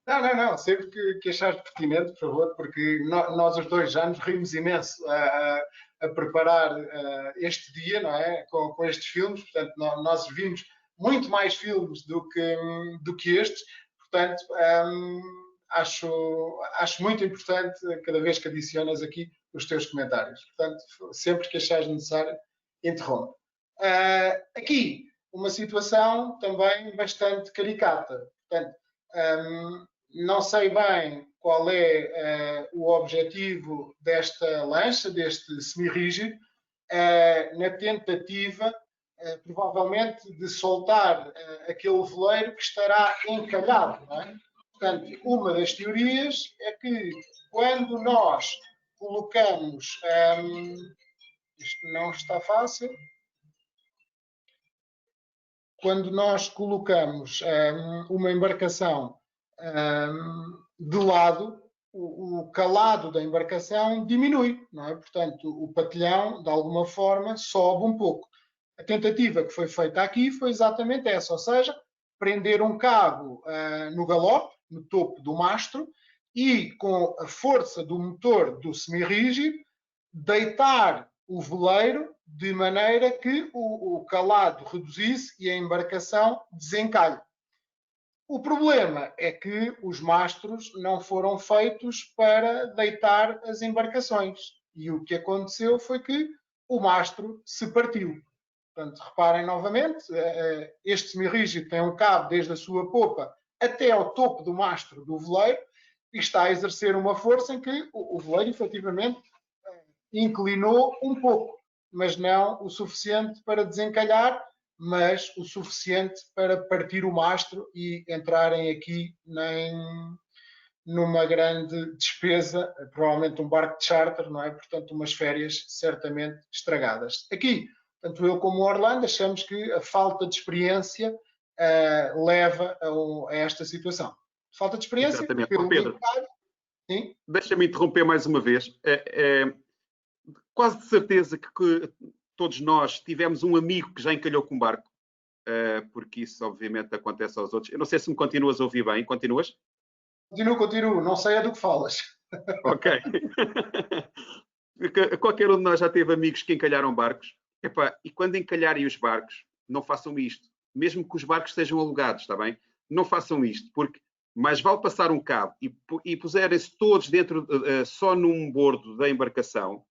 Não. Sempre que achares pertinente, por favor, porque nós os dois já nos rimos imenso a preparar este dia, não é? Com estes filmes. Portanto, nós vimos muito mais filmes do que estes. Portanto, acho muito importante cada vez que adicionas aqui os teus comentários. Portanto, sempre que achares necessário, interrompe. Aqui, uma situação também bastante caricata. Portanto, não sei bem qual é o objetivo desta lancha, deste semi-rígido, na tentativa, provavelmente, de soltar aquele veleiro que estará encalhado. Não é? Portanto, uma das teorias é que quando nós colocamos... isto não está fácil. Quando nós colocamos uma embarcação de lado, o calado da embarcação diminui, não é? Portanto, o patilhão, de alguma forma, sobe um pouco. A tentativa que foi feita aqui foi exatamente essa, ou seja, prender um cabo no galope, no topo do mastro, e com a força do motor do semi-rígido, deitar o veleiro de maneira que o calado reduzisse e a embarcação desencalhe. O problema é que os mastros não foram feitos para deitar as embarcações. E o que aconteceu foi que o mastro se partiu. Portanto, reparem novamente, este semi-rígido tem um cabo desde a sua popa até ao topo do mastro do veleiro e está a exercer uma força em que o veleiro, efetivamente, inclinou um pouco, mas não o suficiente para desencalhar, mas o suficiente para partir o mastro e entrarem aqui numa grande despesa, provavelmente um barco de charter, não é? Portanto, umas férias certamente estragadas. Aqui, tanto eu como o Orlando achamos que a falta de experiência leva a esta situação. Falta de experiência, exatamente. pelo Pedro, deixa-me interromper mais uma vez. Quase de certeza que todos nós tivemos um amigo que já encalhou com um barco, porque isso obviamente acontece aos outros. Eu não sei se me continuas a ouvir bem. Continuas? Continuo. Não sei do que falas. Ok. Qualquer um de nós já teve amigos que encalharam barcos. E quando encalharem os barcos, não façam isto. Mesmo que os barcos sejam alugados, está bem? Não façam isto, porque mais vale passar um cabo e puserem-se todos dentro, só num bordo da embarcação,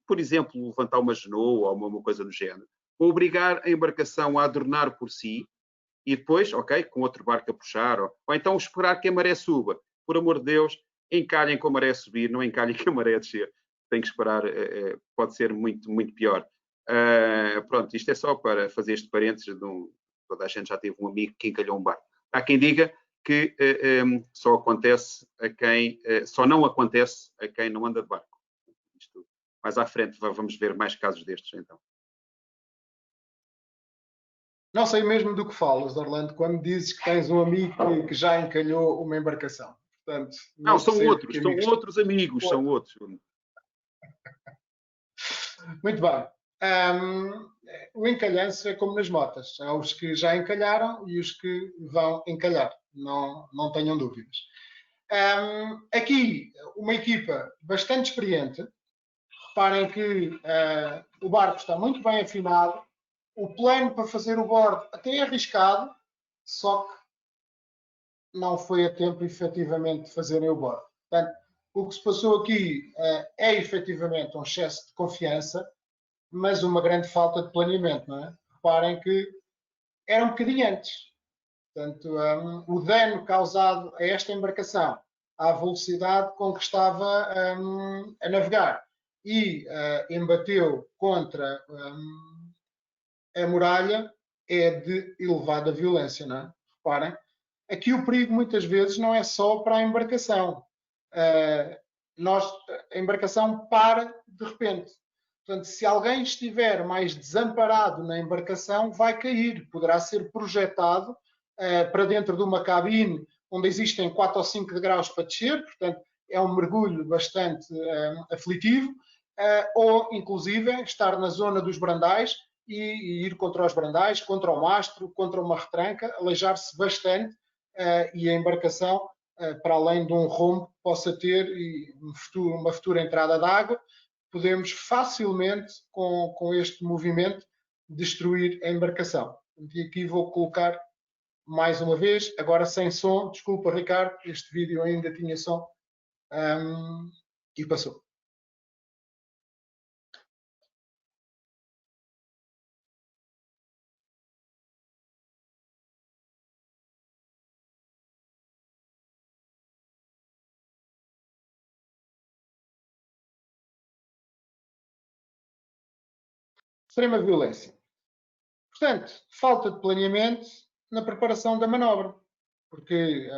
por exemplo, levantar uma genoa ou uma coisa do género, obrigar a embarcação a adornar por si e depois, ok, com outro barco a puxar, ou então esperar que a maré suba. Por amor de Deus, encalhem com a maré a subir, não encalhem com a maré a descer. Tem que esperar, pode ser muito, muito pior. Pronto, isto é só para fazer este parênteses toda a gente já teve um amigo que encalhou um barco. Há quem diga que só não acontece a quem não anda de barco. Isto, mais à frente vamos ver mais casos destes, então. Não sei mesmo do que falas, Orlando, quando dizes que tens um amigo que já encalhou uma embarcação. Portanto, Não, são percebo outros, que são amigos... outros amigos, são outros. Muito bem. O encalhanço é como nas motas. Há os que já encalharam e os que vão encalhar. Não tenham dúvidas. Aqui, uma equipa bastante experiente. Reparem que o barco está muito bem afinado. O plano para fazer o bordo até é arriscado, só que não foi a tempo, efetivamente, de fazerem o bordo. Portanto, o que se passou aqui é, efetivamente, um excesso de confiança, mas uma grande falta de planeamento, não é? Reparem que era um bocadinho antes. Portanto, o dano causado a esta embarcação, à velocidade com que estava a navegar e embateu contra a muralha, é de elevada violência, não é? Reparem, aqui o perigo muitas vezes não é só para a embarcação. A embarcação para de repente. Portanto, se alguém estiver mais desamparado na embarcação, vai cair, poderá ser projetado para dentro de uma cabine onde existem 4 ou 5 degraus para descer, portanto, é um mergulho bastante aflitivo, ou, inclusive, estar na zona dos brandais e ir contra os brandais, contra o mastro, contra uma retranca, aleijar-se bastante e a embarcação, para além de um rombo que possa ter e uma futura entrada de água, podemos facilmente, com este movimento, destruir a embarcação. E aqui vou colocar mais uma vez, agora sem som. Desculpa, Ricardo, este vídeo ainda tinha som e passou. Extrema violência. Portanto, falta de planeamento na preparação da manobra, porque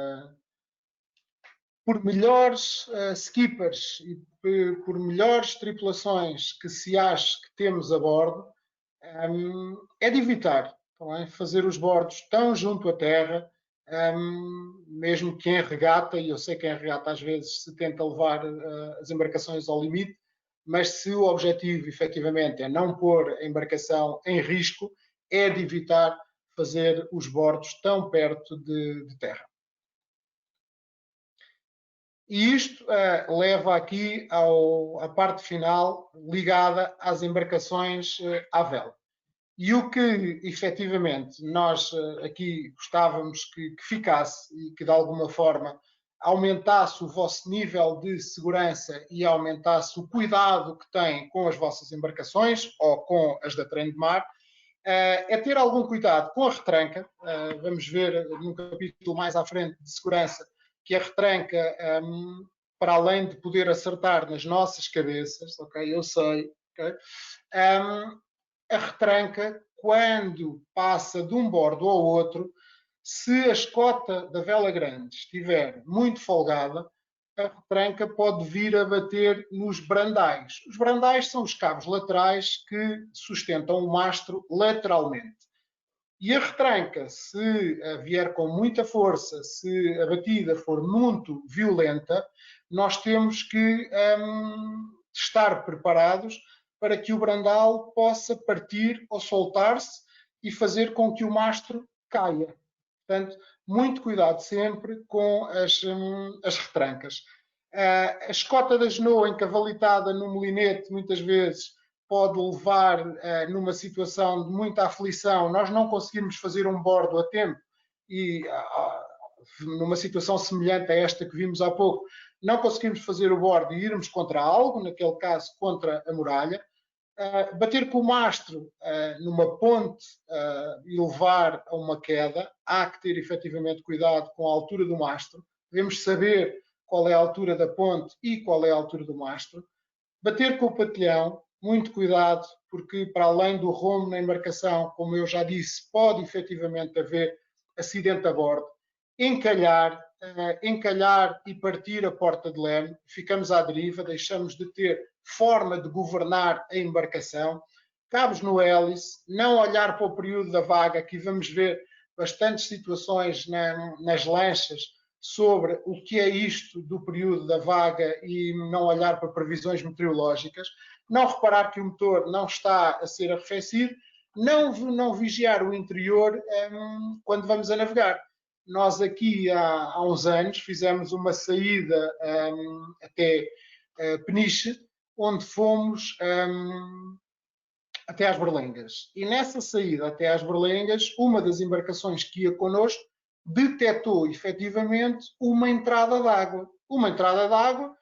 por melhores skippers e por melhores tripulações que se ache que temos a bordo, é de evitar fazer os bordos tão junto à terra, mesmo que em regata, e eu sei que em regata às vezes se tenta levar as embarcações ao limite, mas se o objetivo efetivamente é não pôr a embarcação em risco, é de evitar fazer os bordos tão perto de terra. E isto leva aqui à parte final ligada às embarcações à vela. E o que efetivamente nós aqui gostávamos que ficasse e que de alguma forma aumentasse o vosso nível de segurança e aumentasse o cuidado que têm com as vossas embarcações ou com as da Trem de Mar, é ter algum cuidado com a retranca. Vamos ver num capítulo mais à frente de segurança que a retranca, para além de poder acertar nas nossas cabeças, ok, eu sei, ok, a retranca, quando passa de um bordo ao outro, se a escota da vela grande estiver muito folgada, a retranca pode vir a bater nos brandais. Os brandais são os cabos laterais que sustentam o mastro lateralmente. E a retranca, se vier com muita força, se a batida for muito violenta, nós temos que estar preparados para que o brandal possa partir ou soltar-se e fazer com que o mastro caia. Portanto, muito cuidado sempre com as retrancas. A escota da genoa encavalitada no molinete, muitas vezes, pode levar numa situação de muita aflição, nós não conseguirmos fazer um bordo a tempo e numa situação semelhante a esta que vimos há pouco, não conseguimos fazer o bordo e irmos contra algo, naquele caso contra a muralha, bater com o mastro numa ponte e levar a uma queda, há que ter efetivamente cuidado com a altura do mastro, devemos saber qual é a altura da ponte e qual é a altura do mastro, bater com o patilhão, muito cuidado, porque para além do rombo na embarcação, como eu já disse, pode efetivamente haver acidente a bordo, encalhar e partir a porta de leme, ficamos à deriva, deixamos de ter forma de governar a embarcação, cabos no hélice, não olhar para o período da vaga. Aqui vamos ver bastantes situações nas lanchas sobre o que é isto do período da vaga e não olhar para previsões meteorológicas, não reparar que o motor não está a ser arrefecido, não vigiar o interior quando vamos a navegar. Nós aqui há uns anos fizemos uma saída até Peniche, onde fomos até às Berlengas. E nessa saída até às Berlengas, uma das embarcações que ia connosco detectou efetivamente uma entrada de água. Uma entrada de água,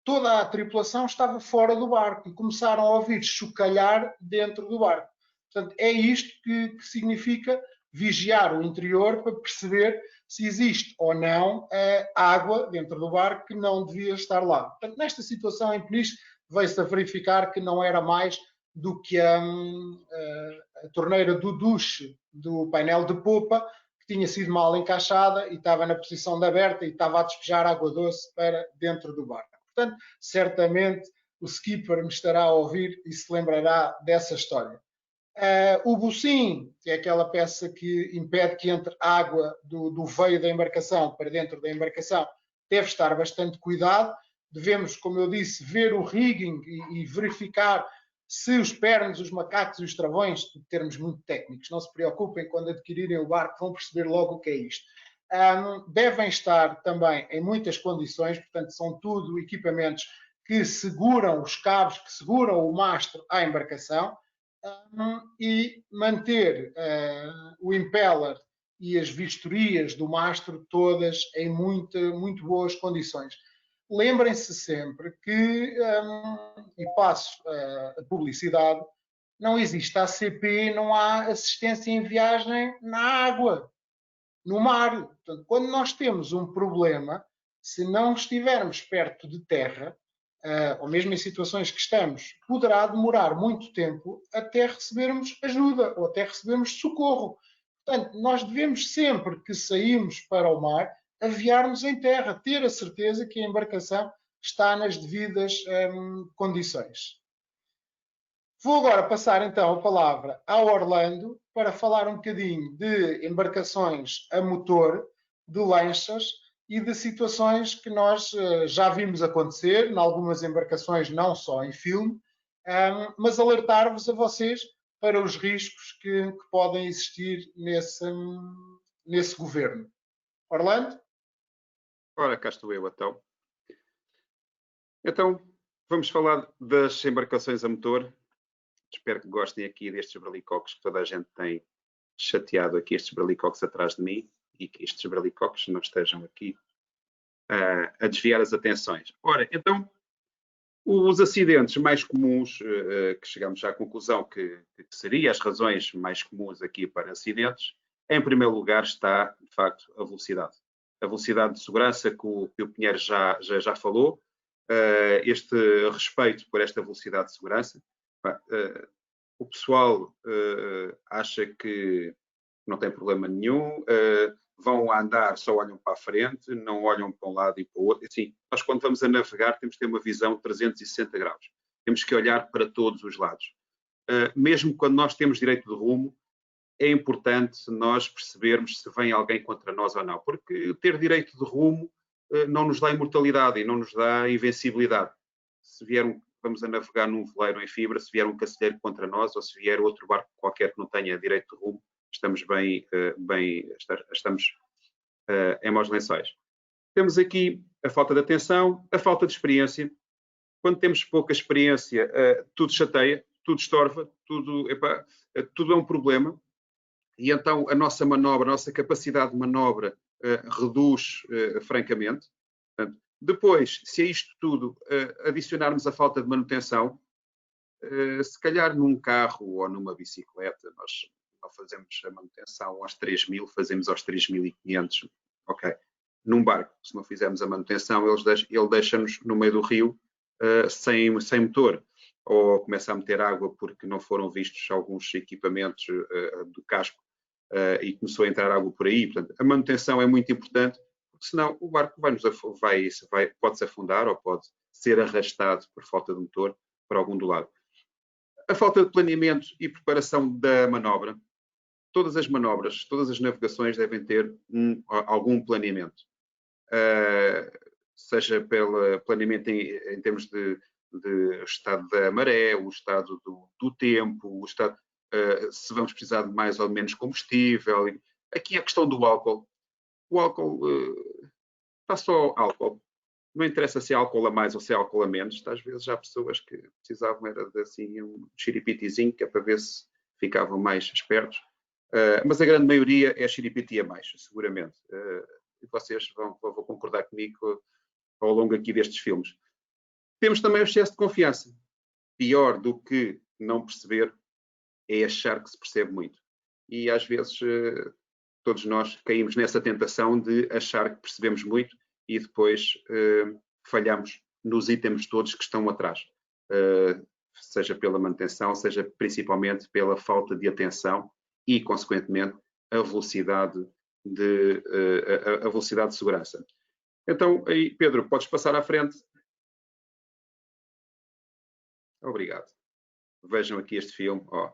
toda a tripulação estava fora do barco e começaram a ouvir chocalhar dentro do barco. Portanto, é isto que significa vigiar o interior para perceber se existe ou não água dentro do barco que não devia estar lá. Portanto, nesta situação em Peniche, veio-se a verificar que não era mais do que a torneira do duche do painel de popa, que tinha sido mal encaixada e estava na posição de aberta e estava a despejar água doce para dentro do barco. Portanto, certamente o skipper me estará a ouvir e se lembrará dessa história. O bocim, que é aquela peça que impede que entre água do veio da embarcação para dentro da embarcação, deve estar bastante cuidado. Devemos, como eu disse, ver o rigging e verificar se os pernos, os macacos e os travões, termos muito técnicos, não se preocupem, quando adquirirem o barco vão perceber logo o que é isto. Devem estar também em muitas condições, portanto são tudo equipamentos que seguram os cabos, que seguram o mastro à embarcação, e manter o impeller e as vistorias do mastro todas em muito boas condições. Lembrem-se sempre que, e passo a publicidade, não existe ACP, não há assistência em viagem na água, no mar. Portanto, quando nós temos um problema, se não estivermos perto de terra, ou mesmo em situações que estamos, poderá demorar muito tempo até recebermos ajuda ou até recebermos socorro. Portanto, nós devemos sempre que saímos para o mar, aviar-nos em terra, ter a certeza que a embarcação está nas devidas condições. Vou agora passar então a palavra ao Orlando para falar um bocadinho de embarcações a motor, de lanchas e de situações que nós já vimos acontecer, em algumas embarcações, não só em filme, mas alertar-vos a vocês para os riscos que podem existir nesse governo. Orlando? Ora, cá estou eu então. Então, vamos falar das embarcações a motor. Espero que gostem aqui destes bralicoques que toda a gente tem chateado aqui, estes bralicoques atrás de mim, e que estes bralicoques não estejam aqui a desviar as atenções. Ora, então, os acidentes mais comuns, que chegamos já à conclusão que seriam as razões mais comuns aqui para acidentes, em primeiro lugar está, de facto, a velocidade. A velocidade de segurança que o Pinheiro já falou, este respeito por esta velocidade de segurança. O pessoal acha que não tem problema nenhum, vão a andar, só olham para a frente, não olham para um lado e para o outro. Assim, nós quando vamos a navegar temos que ter uma visão de 360 graus. Temos que olhar para todos os lados. Mesmo quando nós temos direito de rumo, é importante nós percebermos se vem alguém contra nós ou não, porque ter direito de rumo não nos dá imortalidade e não nos dá invencibilidade. Se vier vamos a navegar num veleiro em fibra, se vier um cacilheiro contra nós ou se vier outro barco qualquer que não tenha direito de rumo, estamos estamos em maus lençóis. Temos aqui a falta de atenção, a falta de experiência. Quando temos pouca experiência, tudo chateia, tudo estorva, tudo é um problema. E então a nossa manobra, a nossa capacidade de manobra reduz francamente. Portanto, depois, se a isto tudo adicionarmos a falta de manutenção, se calhar num carro ou numa bicicleta, nós não fazemos a manutenção aos 3.000, fazemos aos 3.500, ok. Num barco, se não fizermos a manutenção, ele deixa-nos no meio do rio sem motor, ou começa a meter água porque não foram vistos alguns equipamentos do casco e começou a entrar água por aí. Portanto, a manutenção é muito importante, porque senão o barco pode-se afundar ou pode ser arrastado por falta de motor para algum do lado. A falta de planeamento e preparação da manobra. Todas as manobras, todas as navegações devem ter algum planeamento. Seja pelo planeamento em termos de estado da maré, o estado do tempo, o estado, se vamos precisar de mais ou menos combustível. Aqui a questão do álcool. O álcool, está só álcool. Não interessa se é álcool a mais ou se é álcool a menos. Às vezes há pessoas que precisavam era de assim, um xiripitizinho, que é para ver se ficavam mais espertos. Mas a grande maioria é xiripiti a mais, seguramente. E vocês vão concordar comigo ao longo aqui destes filmes. Temos também o excesso de confiança. Pior do que não perceber é achar que se percebe muito. E às vezes todos nós caímos nessa tentação de achar que percebemos muito e depois falhamos nos itens todos que estão atrás. Seja pela manutenção, seja principalmente pela falta de atenção e, consequentemente, a velocidade de segurança. Então, aí, Pedro, podes passar à frente. Obrigado. Vejam aqui este filme, ó.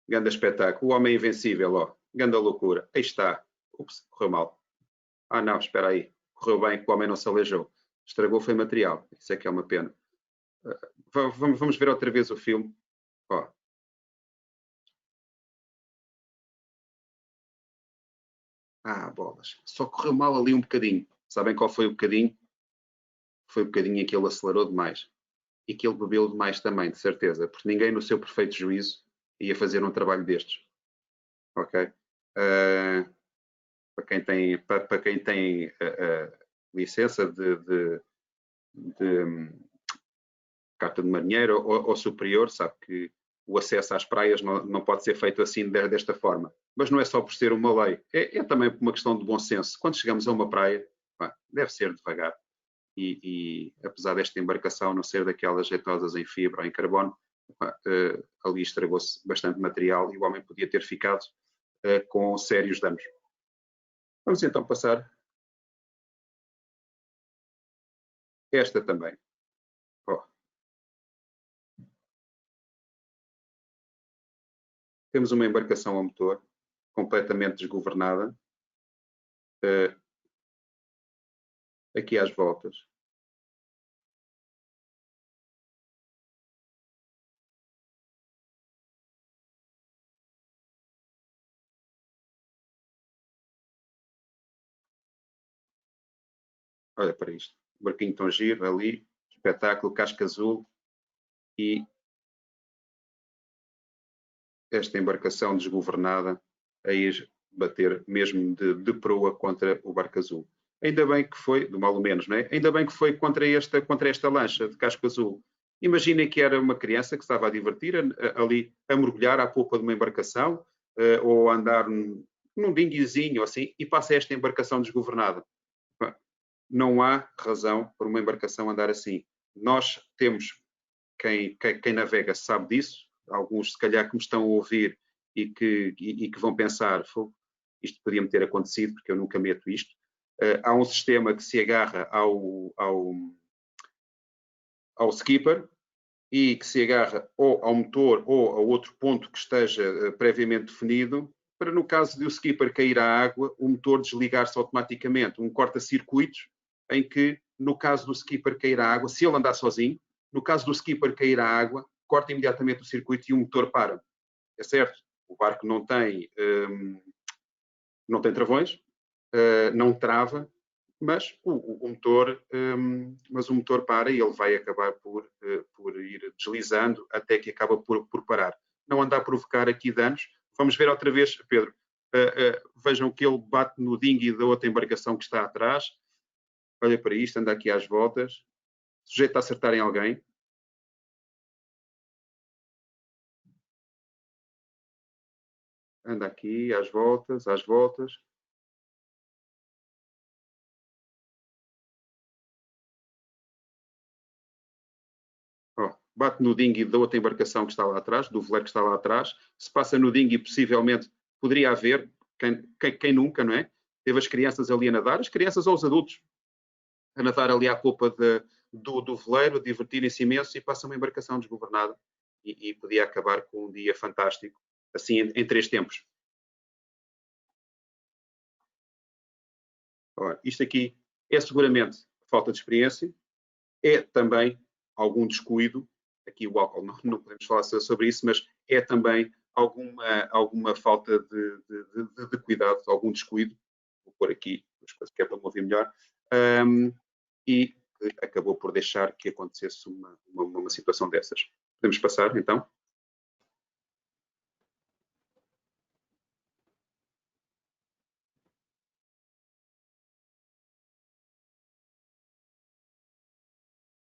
Ganda espetáculo. O Homem Invencível, ó. Ganda loucura. Aí está. Ups, correu mal. Ah, não, espera aí. Correu bem, que o homem não se aleijou. Estragou foi material. Isso é que é uma pena. Vamos ver outra vez o filme. Ó. Ah, bolas. Só correu mal ali um bocadinho. Sabem qual foi o bocadinho? Foi o bocadinho em que ele acelerou demais. E que ele bebeu demais também, de certeza. Porque ninguém no seu perfeito juízo ia fazer um trabalho destes. Ok? Para quem tem licença de carta de marinheiro ou superior, sabe que o acesso às praias não pode ser feito assim desta forma. Mas não é só por ser uma lei, é também por uma questão de bom senso. Quando chegamos a uma praia, deve ser devagar. E apesar desta embarcação não ser daquelas jeitosas em fibra ou em carbono, ali estragou-se bastante material e o homem podia ter ficado com sérios danos. Vamos então passar esta também. Oh. Temos uma embarcação a motor completamente desgovernada. Aqui às voltas. Olha para isto. O barquinho tão giro ali, espetáculo, casca azul e esta embarcação desgovernada a ir bater mesmo de proa contra o barco azul. Ainda bem que foi, do mal ou menos, não é? Ainda bem que foi contra esta lancha de casco azul. Imaginem que era uma criança que estava a divertir ali, a mergulhar à popa de uma embarcação ou a andar num dinguezinho assim e passa esta embarcação desgovernada. Não há razão para uma embarcação andar assim. Nós temos, quem navega sabe disso, alguns se calhar que me estão a ouvir e que vão pensar, isto podia-me ter acontecido porque eu nunca meto isto. Há um sistema que se agarra ao skipper e que se agarra ou ao motor ou a outro ponto que esteja previamente definido, para no caso de o skipper cair à água, o motor desligar-se automaticamente, um corta-circuitos, em que, no caso do skipper cair à água, se ele andar sozinho, no caso do skipper cair à água, corta imediatamente o circuito e o motor para. É certo, o barco não tem travões, não trava, mas o motor para e ele vai acabar por ir deslizando até que acaba por parar. Não anda a provocar aqui danos. Vamos ver outra vez, Pedro. Vejam que ele bate no dinghy da outra embarcação que está atrás. Olha para isto, anda aqui às voltas. Sujeito a acertar em alguém. Anda aqui às voltas, às voltas. Bate no dinghy da outra embarcação que está lá atrás, do veleiro que está lá atrás. Se passa no dinghy, possivelmente poderia haver, quem nunca, não é? Teve as crianças ali a nadar, as crianças ou os adultos a nadar ali à popa do veleiro, a divertirem-se imenso e passa uma embarcação desgovernada e podia acabar com um dia fantástico, assim, em 3 tempos. Ora, isto aqui é seguramente falta de experiência, é também algum descuido, aqui o álcool não podemos falar sobre isso, mas é também alguma falta de cuidado, algum descuido, vou pôr aqui, que é para me ouvir melhor, e acabou por deixar que acontecesse uma situação dessas. Podemos passar, então?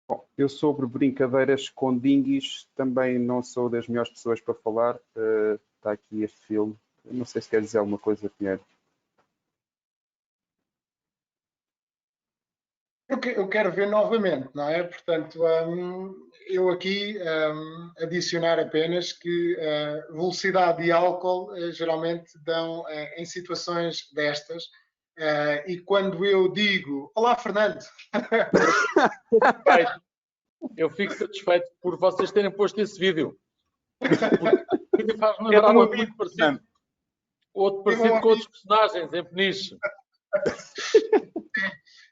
Bom, eu sobre brincadeiras com dinguis também não sou das melhores pessoas para falar. Está aqui este filme. Eu não sei se quer dizer alguma coisa, Pinheiro. Eu quero ver novamente, não é? Portanto, eu aqui adicionar apenas que velocidade e álcool geralmente dão em situações destas. E quando eu digo, olá Fernando, eu fico satisfeito por vocês terem posto esse vídeo. O vídeo faz-me lembrar outro muito parecido. Outro parecido com outros personagens em Peniche.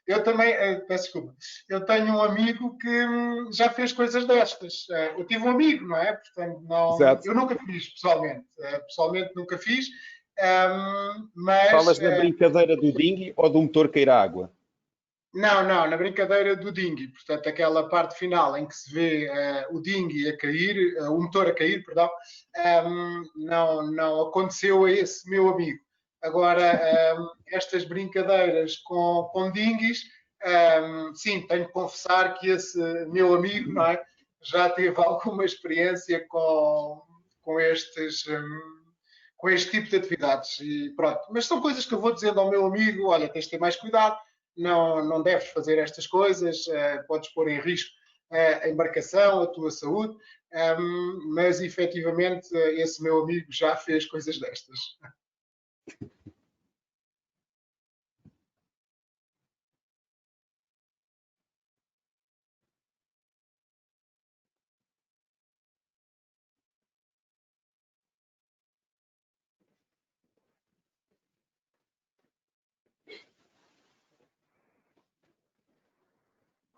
Eu também, peço desculpa, eu tenho um amigo que já fez coisas destas. Eu tive um amigo, não é? Portanto, eu nunca fiz, pessoalmente. Pessoalmente nunca fiz, mas... Falas na brincadeira do dinghy ou do motor cair à água? Não, na brincadeira do dinghy. Portanto, aquela parte final em que se vê o dinghy a cair, o motor a cair, perdão, não aconteceu a esse meu amigo. Agora, estas brincadeiras com dinguis, sim, tenho que confessar que esse meu amigo, não é, já teve alguma experiência com este tipo de atividades. E pronto. Mas são coisas que eu vou dizendo ao meu amigo, olha, tens de ter mais cuidado, não deves fazer estas coisas, podes pôr em risco a embarcação, a tua saúde, mas efetivamente esse meu amigo já fez coisas destas.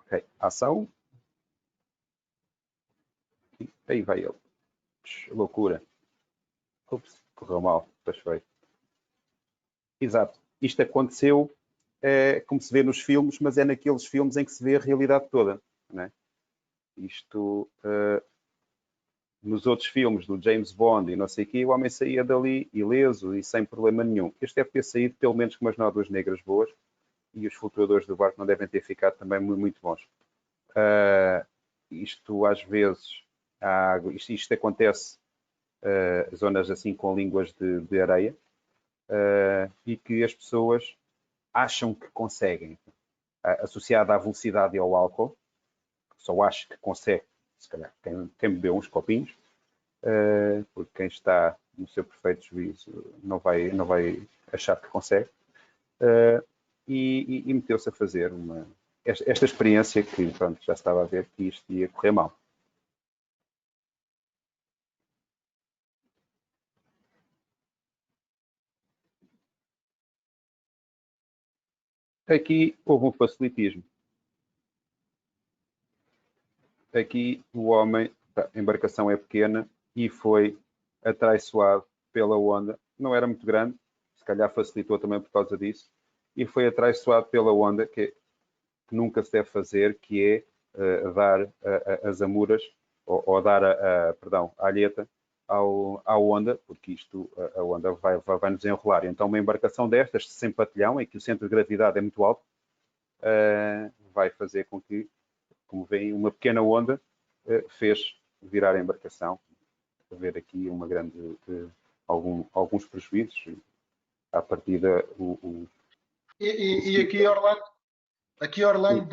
Ok, ação. E aí vai ele. Loucura. Ups, correu mal, depois foi. Exato. Isto aconteceu, como se vê nos filmes, mas é naqueles filmes em que se vê a realidade toda. Não é? Isto, nos outros filmes do James Bond e não sei o quê, o homem saía dali ileso e sem problema nenhum. Este deve ter saído pelo menos com umas nódoas negras boas e os flutuadores do barco não devem ter ficado também muito bons. Isto às vezes, isto acontece zonas assim com línguas de areia e que as pessoas acham que conseguem, associada à velocidade e ao álcool, só acho que consegue, se calhar, quem bebeu uns copinhos, porque quem está no seu perfeito juízo não vai achar que consegue, e meteu-se a fazer esta experiência que, pronto, já estava a ver que isto ia correr mal. Aqui houve um facilitismo. Aqui o homem, a embarcação é pequena e foi atraiçoado pela onda. Não era muito grande, se calhar facilitou também por causa disso. E foi atraiçoado pela onda, que nunca se deve fazer, que é dar as amuras, ou dar a alheta à onda, porque isto, a onda vai nos enrolar. Então uma embarcação destas, sem patilhão, em que o centro de gravidade é muito alto, vai fazer com que, como veem, uma pequena onda fez virar a embarcação. A ver aqui uma grande, alguns prejuízos. À partida, E aqui, Orlando,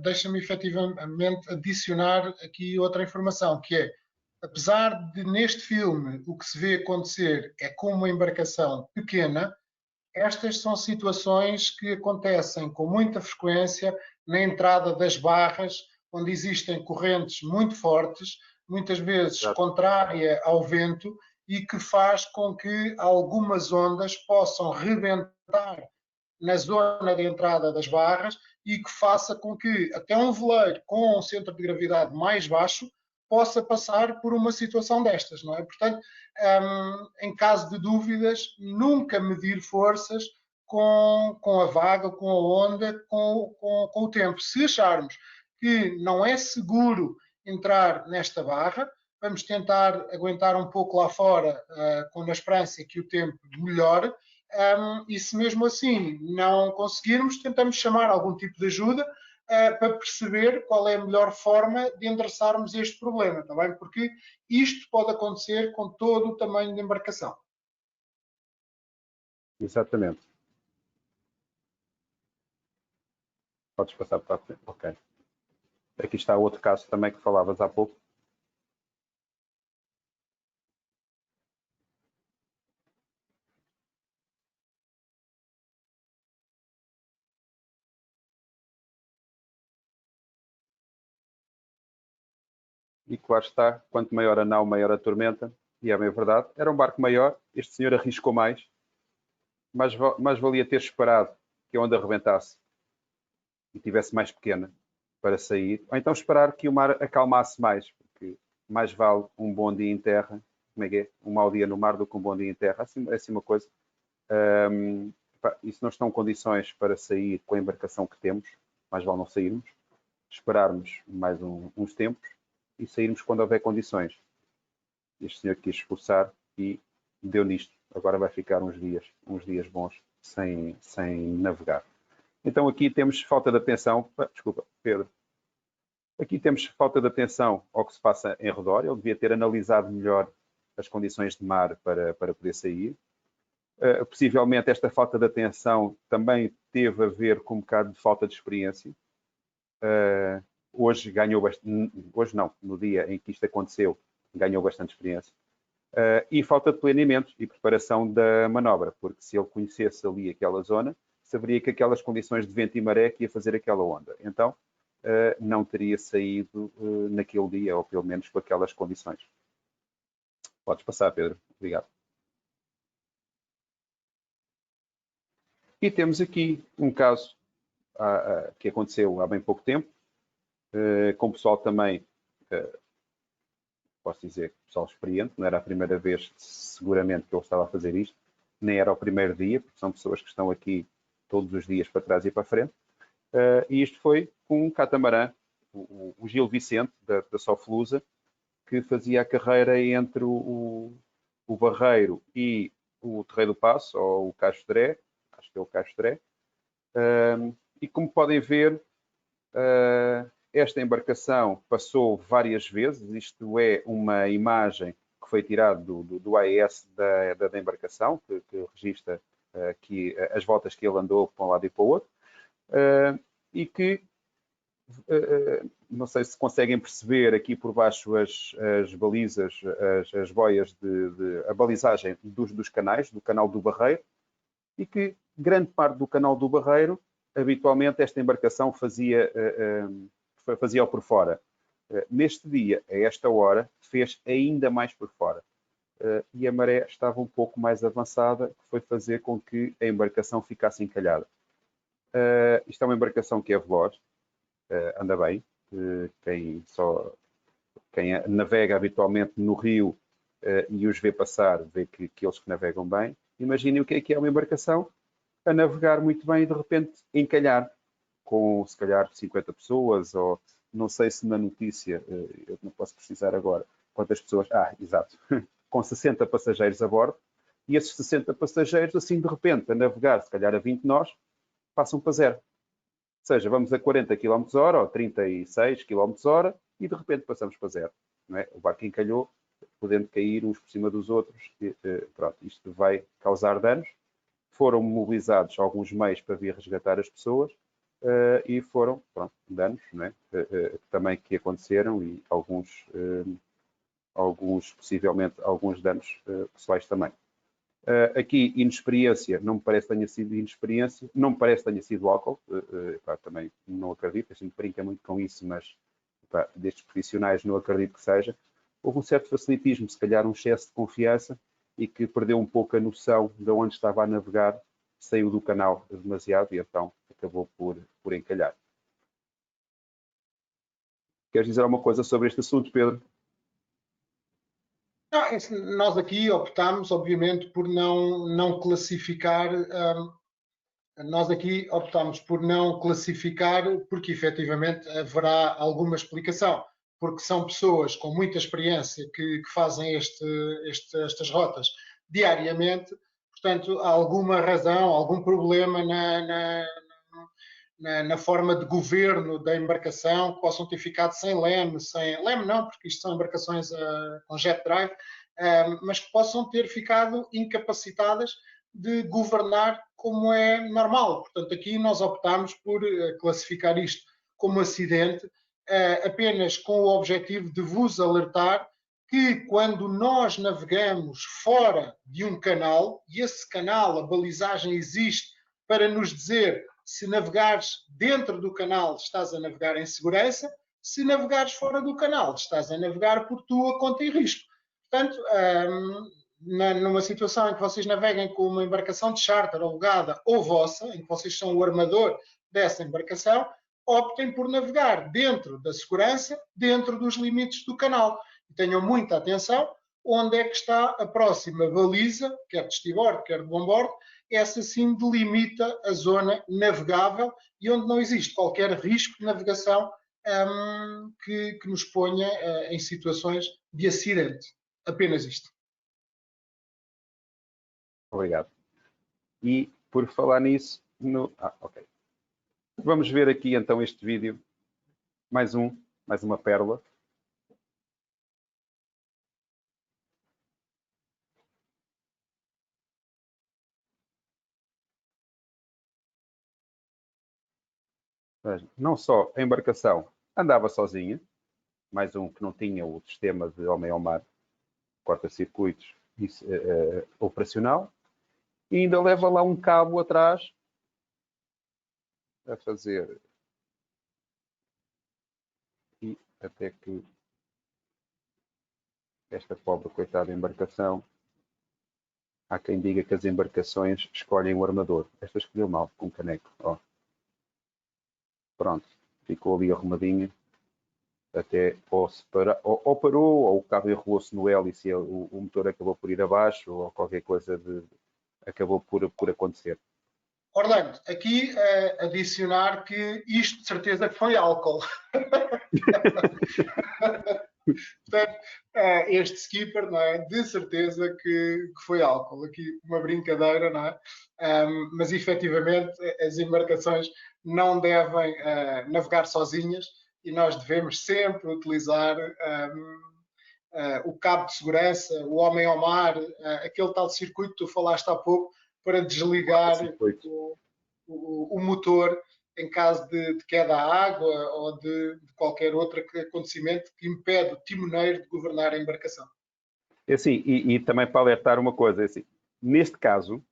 deixa-me efetivamente adicionar aqui outra informação, que é, apesar de neste filme o que se vê acontecer é com uma embarcação pequena, estas são situações que acontecem com muita frequência na entrada das barras, onde existem correntes muito fortes, muitas vezes Exato. contrária ao vento e que faz com que algumas ondas possam rebentar na zona de entrada das barras e que faça com que até um veleiro com um centro de gravidade mais baixo possa passar por uma situação destas, não é? Portanto, em caso de dúvidas, nunca medir forças com a vaga, com a onda, com o tempo. Se acharmos que não é seguro entrar nesta barra, vamos tentar aguentar um pouco lá fora, com a esperança que o tempo melhore. E se mesmo assim não conseguirmos, tentamos chamar algum tipo de ajuda para perceber qual é a melhor forma de endereçarmos este problema, está bem? Porque isto pode acontecer com todo o tamanho de embarcação. Exatamente. Podes passar para a frente. Ok. Aqui está outro caso também que falavas há pouco. E claro está, quanto maior a nau, maior a tormenta. E é bem verdade. Era um barco maior, este senhor arriscou mais, mas valia ter esperado que a onda arrebentasse e tivesse mais pequena para sair, ou então esperar que o mar acalmasse mais, porque mais vale um bom dia em terra, como é que é? Um mau dia no mar do que um bom dia em terra, assim, é assim uma coisa. E se não estão condições para sair com a embarcação que temos, mais vale não sairmos, esperarmos mais uns tempos e sairmos quando houver condições. Este senhor quis esforçar e deu nisto. Agora vai ficar uns dias bons sem navegar. Então aqui temos falta de atenção. Desculpa, Pedro. Aqui temos falta de atenção ao que se passa em redor. Ele devia ter analisado melhor as condições de mar para poder sair. Possivelmente esta falta de atenção também teve a ver com um bocado de falta de experiência. Hoje ganhou bastante, hoje não, no dia em que isto aconteceu, ganhou bastante experiência. E falta de planeamento e preparação da manobra, porque se ele conhecesse ali aquela zona, saberia que aquelas condições de vento e maré que ia fazer aquela onda. Então, não teria saído naquele dia, ou pelo menos com aquelas condições. Podes passar, Pedro. Obrigado. E temos aqui um caso que aconteceu há bem pouco tempo, com o pessoal também, posso dizer, pessoal experiente, não era a primeira vez, seguramente, que eu estava a fazer isto, nem era o primeiro dia, porque são pessoas que estão aqui todos os dias para trás e para frente. E isto foi com um catamarã, o Gil Vicente, da Soflusa, que fazia a carreira entre o Barreiro e o Terreiro do Paço, ou o Castoré, acho que é o Castoré. E como podem ver, esta embarcação passou várias vezes. Isto é uma imagem que foi tirada do AES da embarcação, que registra aqui as voltas que ele andou para um lado e para o outro. E que, não sei se conseguem perceber aqui por baixo as balizas, as boias a balizagem dos canais, do canal do Barreiro, e que grande parte do canal do Barreiro, habitualmente esta embarcação fazia-o por fora. Neste dia, a esta hora, fez ainda mais por fora. E a maré estava um pouco mais avançada, que foi fazer com que a embarcação ficasse encalhada. Isto é uma embarcação que é veloz, anda bem. Quem navega habitualmente no rio e os vê passar, vê que eles que navegam bem. Imaginem o que é uma embarcação a navegar muito bem e de repente encalhar com se calhar 50 pessoas, ou não sei se na notícia, eu não posso precisar agora quantas pessoas, exato, com 60 passageiros a bordo, e esses 60 passageiros assim de repente a navegar se calhar a 20 nós, passam para zero. Ou seja, vamos a 40 km hora ou 36 km hora e de repente passamos para zero. Não é? O barco encalhou, podendo cair uns por cima dos outros. Pronto, isto vai causar danos. Foram mobilizados alguns meios para vir resgatar as pessoas e foram danos, não é? Também que aconteceram e alguns possivelmente, alguns danos pessoais também. Aqui, inexperiência, não me parece que tenha sido inexperiência, não me parece que tenha sido álcool, também não acredito, a gente brinca muito com isso, mas destes profissionais não acredito que seja. houve um certo facilitismo, se calhar um excesso de confiança, e que perdeu um pouco a noção de onde estava a navegar, saiu do canal demasiado e então acabou por encalhar. Queres dizer alguma coisa sobre este assunto, Pedro? Nós aqui optámos, obviamente, por não classificar. Nós aqui optámos por não classificar, porque efetivamente haverá alguma explicação, porque são pessoas com muita experiência que fazem estas rotas diariamente, portanto, há alguma razão, algum problema na forma de governo da embarcação, que possam ter ficado sem leme não, porque isto são embarcações com jet drive, mas que possam ter ficado incapacitadas de governar como é normal. Portanto, aqui nós optámos por classificar isto como acidente, apenas com o objetivo de vos alertar que quando nós navegamos fora de um canal, e esse canal, a balizagem existe para nos dizer se navegares dentro do canal estás a navegar em segurança, se navegares fora do canal estás a navegar por tua conta e risco. Portanto, numa situação em que vocês naveguem com uma embarcação de charter alugada ou vossa, em que vocês são o armador dessa embarcação, optem por navegar dentro da segurança, dentro dos limites do canal. E tenham muita atenção onde é que está a próxima baliza, quer de estiborde, quer de bombordo. Essa sim delimita a zona navegável e onde não existe qualquer risco de navegação que nos ponha em situações de acidente. Apenas isto. Obrigado. E por falar nisso, ok. Vamos ver aqui então este vídeo, mais uma pérola. Não só a embarcação andava sozinha, mais um que não tinha o sistema de homem ao mar, corta-circuitos operacional, e ainda leva lá um cabo atrás a fazer, e até que esta pobre coitada embarcação, há quem diga que as embarcações escolhem o armador. Esta escolheu mal, com um caneco. Ó. Pronto, ficou ali arrumadinho, até ou parou, ou o cabo enrolou-se no hélice e o motor acabou por ir abaixo, ou qualquer coisa acabou por acontecer. Orlando, aqui adicionar que isto de certeza que foi álcool. Portanto, este skipper, não é? De certeza que foi álcool. Aqui uma brincadeira, não é? Mas efetivamente as embarcações não devem navegar sozinhas e nós devemos sempre utilizar o cabo de segurança, o homem ao mar, aquele tal circuito que tu falaste há pouco, para desligar o motor em caso de queda à água ou de qualquer outro acontecimento que impede o timoneiro de governar a embarcação. É assim, e também para alertar uma coisa, é assim, neste caso,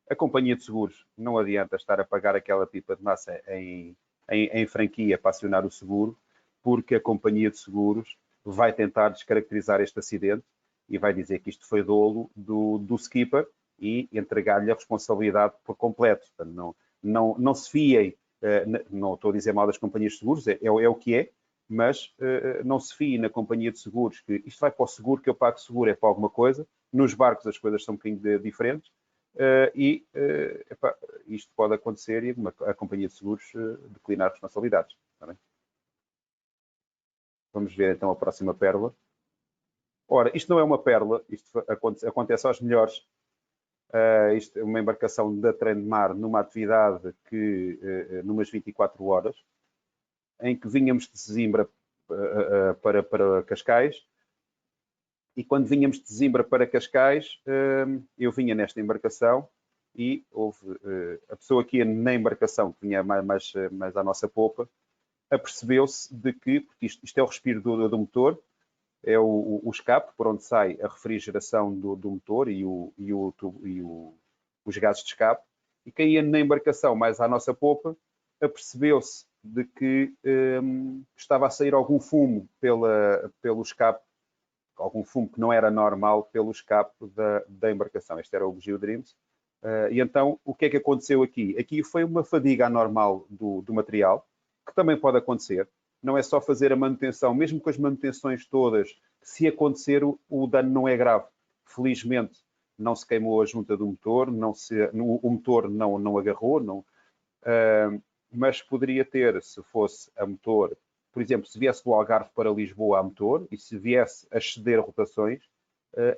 a companhia de seguros não adianta estar a pagar aquela pipa de massa em franquia para acionar o seguro, porque a companhia de seguros vai tentar descaracterizar este acidente e vai dizer que isto foi dolo do skipper e entregar-lhe a responsabilidade por completo. Portanto, não se fiem, não estou a dizer mal das companhias de seguros, é o que é, mas não se fiem na companhia de seguros, que isto vai para o seguro, que eu pago seguro é para alguma coisa. Nos barcos as coisas são um bocadinho diferentes isto pode acontecer e a companhia de seguros declinar responsabilidades. Tá bem? Vamos ver então a próxima pérola. Ora, isto não é uma pérola, isto acontece aos melhores. Isto é uma embarcação da Trendmar numa atividade que, numas 24 horas, em que vínhamos de Sesimbra para Cascais, e quando vínhamos de Sesimbra para Cascais, eu vinha nesta embarcação e houve a pessoa que ia na embarcação, que vinha mais à nossa popa, apercebeu-se de que, porque isto é o respiro do motor, é o escape por onde sai a refrigeração do motor e os gases de escape, e quem ia na embarcação mais à nossa popa apercebeu-se de que estava a sair algum fumo pelo escape, algum fumo que não era normal pelo escape da embarcação. Este era o Bugio Dreams. E então, o que é que aconteceu aqui? Aqui foi uma fadiga anormal do material, que também pode acontecer. Não é só fazer a manutenção, mesmo com as manutenções todas, se acontecer, o dano não é grave. Felizmente, não se queimou a junta do motor, o motor não agarrou, mas poderia ter, se fosse a motor, por exemplo, se viesse do Algarve para Lisboa a motor e se viesse a ceder rotações,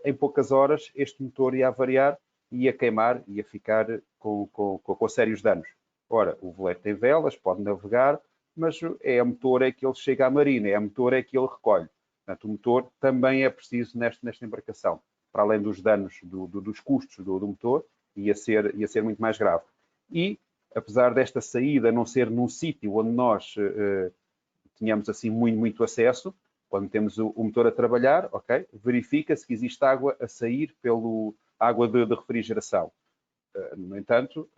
em poucas horas este motor ia avariar, ia queimar, ia ficar com sérios danos. Ora, o veleiro tem velas, pode navegar, mas é a motor é que ele chega à marina, é a motor é que ele recolhe. Portanto, o motor também é preciso nesta embarcação. Para além dos danos dos custos do motor, ia ser muito mais grave. E, apesar desta saída não ser num sítio onde nós tínhamos assim muito acesso, quando temos o motor a trabalhar, ok, verifica-se que existe água a sair pelo água de refrigeração. No entanto,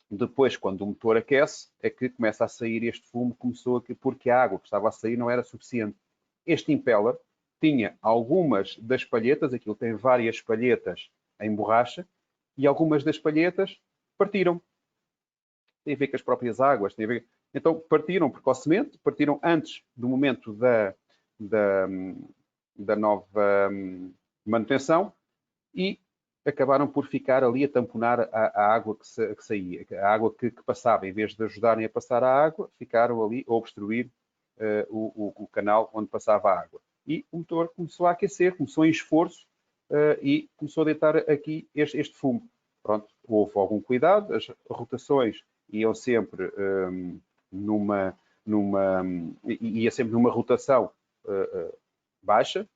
depois, quando o motor aquece, é que começa a sair este fumo, porque a água que estava a sair não era suficiente. Este impeller tinha algumas das palhetas, aquilo tem várias palhetas em borracha, e algumas das palhetas partiram. Tem a ver com as próprias águas, tem a ver... Então, partiram precocemente, partiram antes do momento da nova manutenção e acabaram por ficar ali a tamponar a água que saía, a água que passava. Em vez de ajudarem a passar a água, ficaram ali a obstruir o canal onde passava a água. E o motor começou a aquecer, começou em esforço e começou a deitar aqui este fumo. Pronto, houve algum cuidado, as rotações iam sempre ia sempre numa rotação baixa,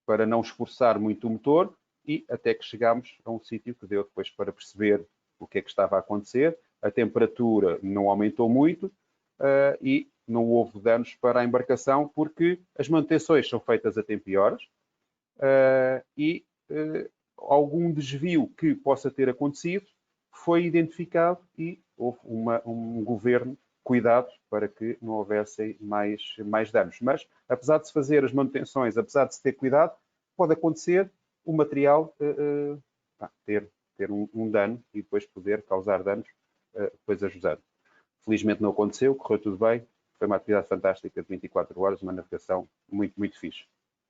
para não esforçar muito o motor, e até que chegámos a um sítio que deu depois para perceber o que é que estava a acontecer. A temperatura não aumentou muito e não houve danos para a embarcação, porque as manutenções são feitas a tempo e horas e algum desvio que possa ter acontecido foi identificado e houve um governo cuidado para que não houvessem mais danos. Mas, apesar de se fazer as manutenções, apesar de se ter cuidado, pode acontecer o material ter um dano e depois poder causar danos depois ajudando. Felizmente não aconteceu, correu tudo bem, foi uma atividade fantástica de 24 horas, uma navegação muito fixe.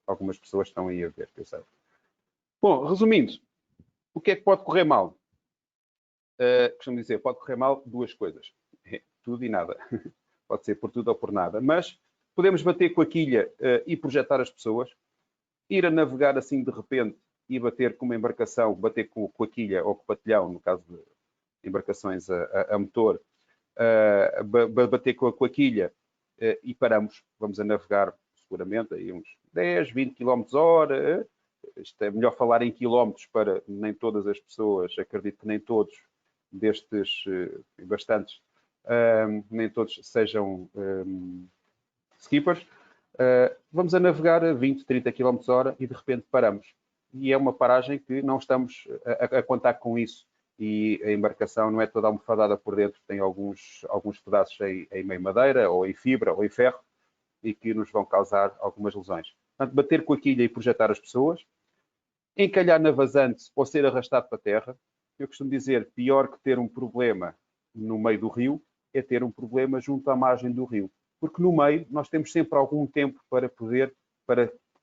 Algumas pessoas estão aí a ver, que eu sei. Bom, resumindo, o que é que pode correr mal? Costumo dizer, pode correr mal duas coisas. Tudo e nada. Pode ser por tudo ou por nada. Mas podemos bater com a quilha e projetar as pessoas, ir a navegar assim de repente e bater com uma embarcação, bater com a quilha ou com o patilhão, no caso de embarcações a motor, bater com a quilha e paramos. Vamos a navegar seguramente aí uns 10, 20 km hora. Isto é melhor falar em quilómetros para nem todas as pessoas, acredito que nem todos destes, bastantes, nem todos sejam skippers. Vamos a navegar a 20, 30 km hora e de repente paramos. E é uma paragem que não estamos a contar com isso. E a embarcação não é toda almofadada por dentro, tem alguns pedaços em meio madeira, ou em fibra, ou em ferro, e que nos vão causar algumas lesões. Portanto, bater com a quilha e projetar as pessoas, encalhar na vazante ou ser arrastado para a terra. Eu costumo dizer, pior que ter um problema no meio do rio, é ter um problema junto à margem do rio. Porque no meio nós temos sempre algum tempo para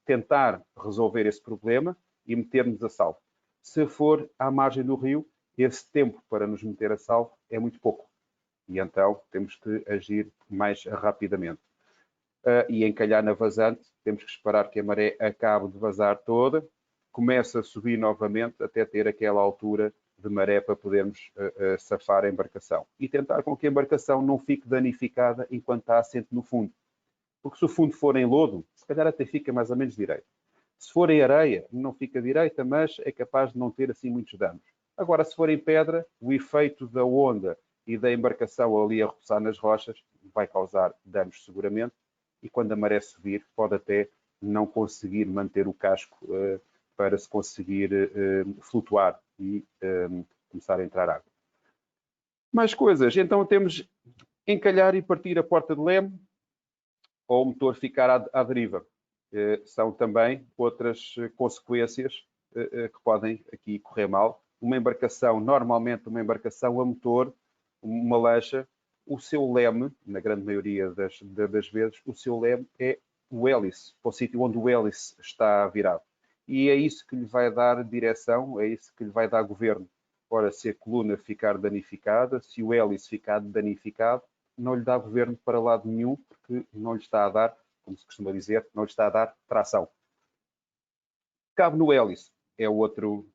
tentar resolver esse problema e meter-nos a salvo. Se for à margem do rio, esse tempo para nos meter a salvo é muito pouco. E então temos que agir mais rapidamente. E encalhar na vazante, temos que esperar que a maré acabe de vazar toda, comece a subir novamente até ter aquela altura de maré para podermos safar a embarcação. E tentar com que a embarcação não fique danificada enquanto está assente no fundo. Porque se o fundo for em lodo, se calhar até fica mais ou menos direito. Se for em areia, não fica direita, mas é capaz de não ter assim muitos danos. Agora, se for em pedra, o efeito da onda e da embarcação ali a roçar nas rochas vai causar danos seguramente, e quando a maré subir, pode até não conseguir manter o casco para se conseguir flutuar e começar a entrar água. Mais coisas. Então temos Encalhar e partir a porta de leme ou o motor ficar à deriva. São também outras consequências que podem aqui correr mal. Uma embarcação, normalmente uma embarcação a motor, uma lancha, o seu leme, na grande maioria das vezes, o seu leme é o hélice, para o sítio onde o hélice está virado. E é isso que lhe vai dar direção, é isso que lhe vai dar governo. Ora, se a coluna ficar danificada, se o hélice ficar danificado, não lhe dá governo para lado nenhum, porque não lhe está a dar, como se costuma dizer, não lhe está a dar tração. Cabo no hélice é outro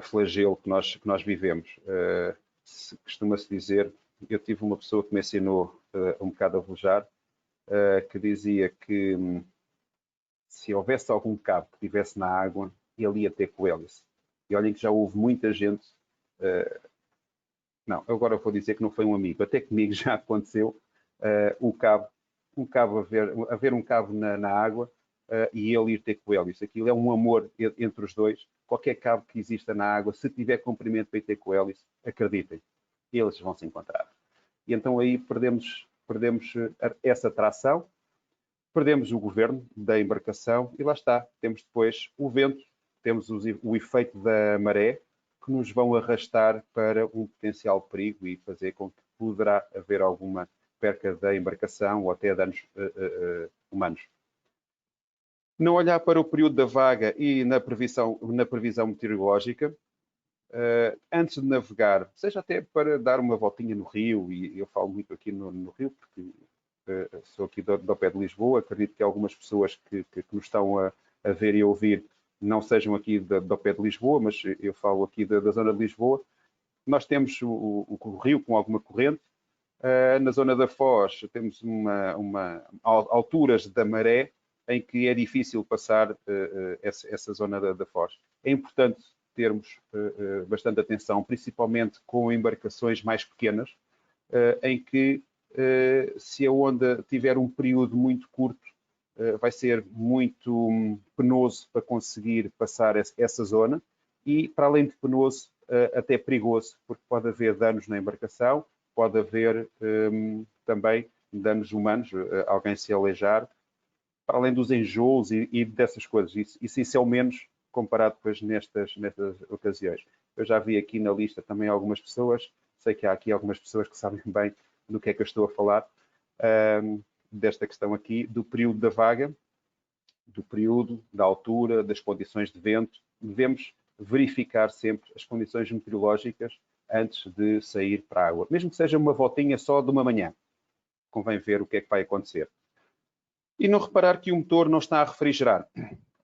flagelo que nós vivemos. Costuma-se dizer, eu tive uma pessoa que me ensinou um bocado a velejar, que dizia que se houvesse algum cabo que estivesse na água, ele ia ter com o hélice. E olhem que já houve muita gente... não, agora vou dizer que não foi um amigo, até comigo já aconteceu haver um cabo na água e ele ir ter com o hélice. Aquilo é um amor entre os dois. Qualquer cabo que exista na água, se tiver comprimento para ir ter com o hélice, acreditem, eles vão se encontrar. E então aí perdemos essa tração, perdemos o governo da embarcação e lá está, temos depois o vento, temos o efeito da maré, que nos vão arrastar para um potencial perigo e fazer com que poderá haver alguma perca da embarcação ou até danos humanos. Não olhar para o período da vaga e na previsão meteorológica, antes de navegar, seja até para dar uma voltinha no rio, e eu falo muito aqui no rio, porque sou aqui do pé de Lisboa, acredito que algumas pessoas que nos estão a ver e a ouvir não sejam aqui do pé de Lisboa, mas eu falo aqui da zona de Lisboa. Nós temos o rio com alguma corrente. Na zona da Foz temos alturas da maré em que é difícil passar essa zona da Foz. É importante termos bastante atenção, principalmente com embarcações mais pequenas, em que se a onda tiver um período muito curto, vai ser muito penoso para conseguir passar essa zona e, para além de penoso, até perigoso, porque pode haver danos na embarcação, pode haver também danos humanos, alguém se aleijar, para além dos enjoos e dessas coisas. Isso é o menos comparado depois nestas ocasiões. Eu já vi aqui na lista também algumas pessoas, sei que há aqui algumas pessoas que sabem bem do que é que eu estou a falar, desta questão aqui, do período da vaga, do período, da altura, das condições de vento. Devemos verificar sempre as condições meteorológicas antes de sair para a água. Mesmo que seja uma voltinha só de uma manhã, convém ver o que é que vai acontecer. E não reparar que o motor não está a refrigerar.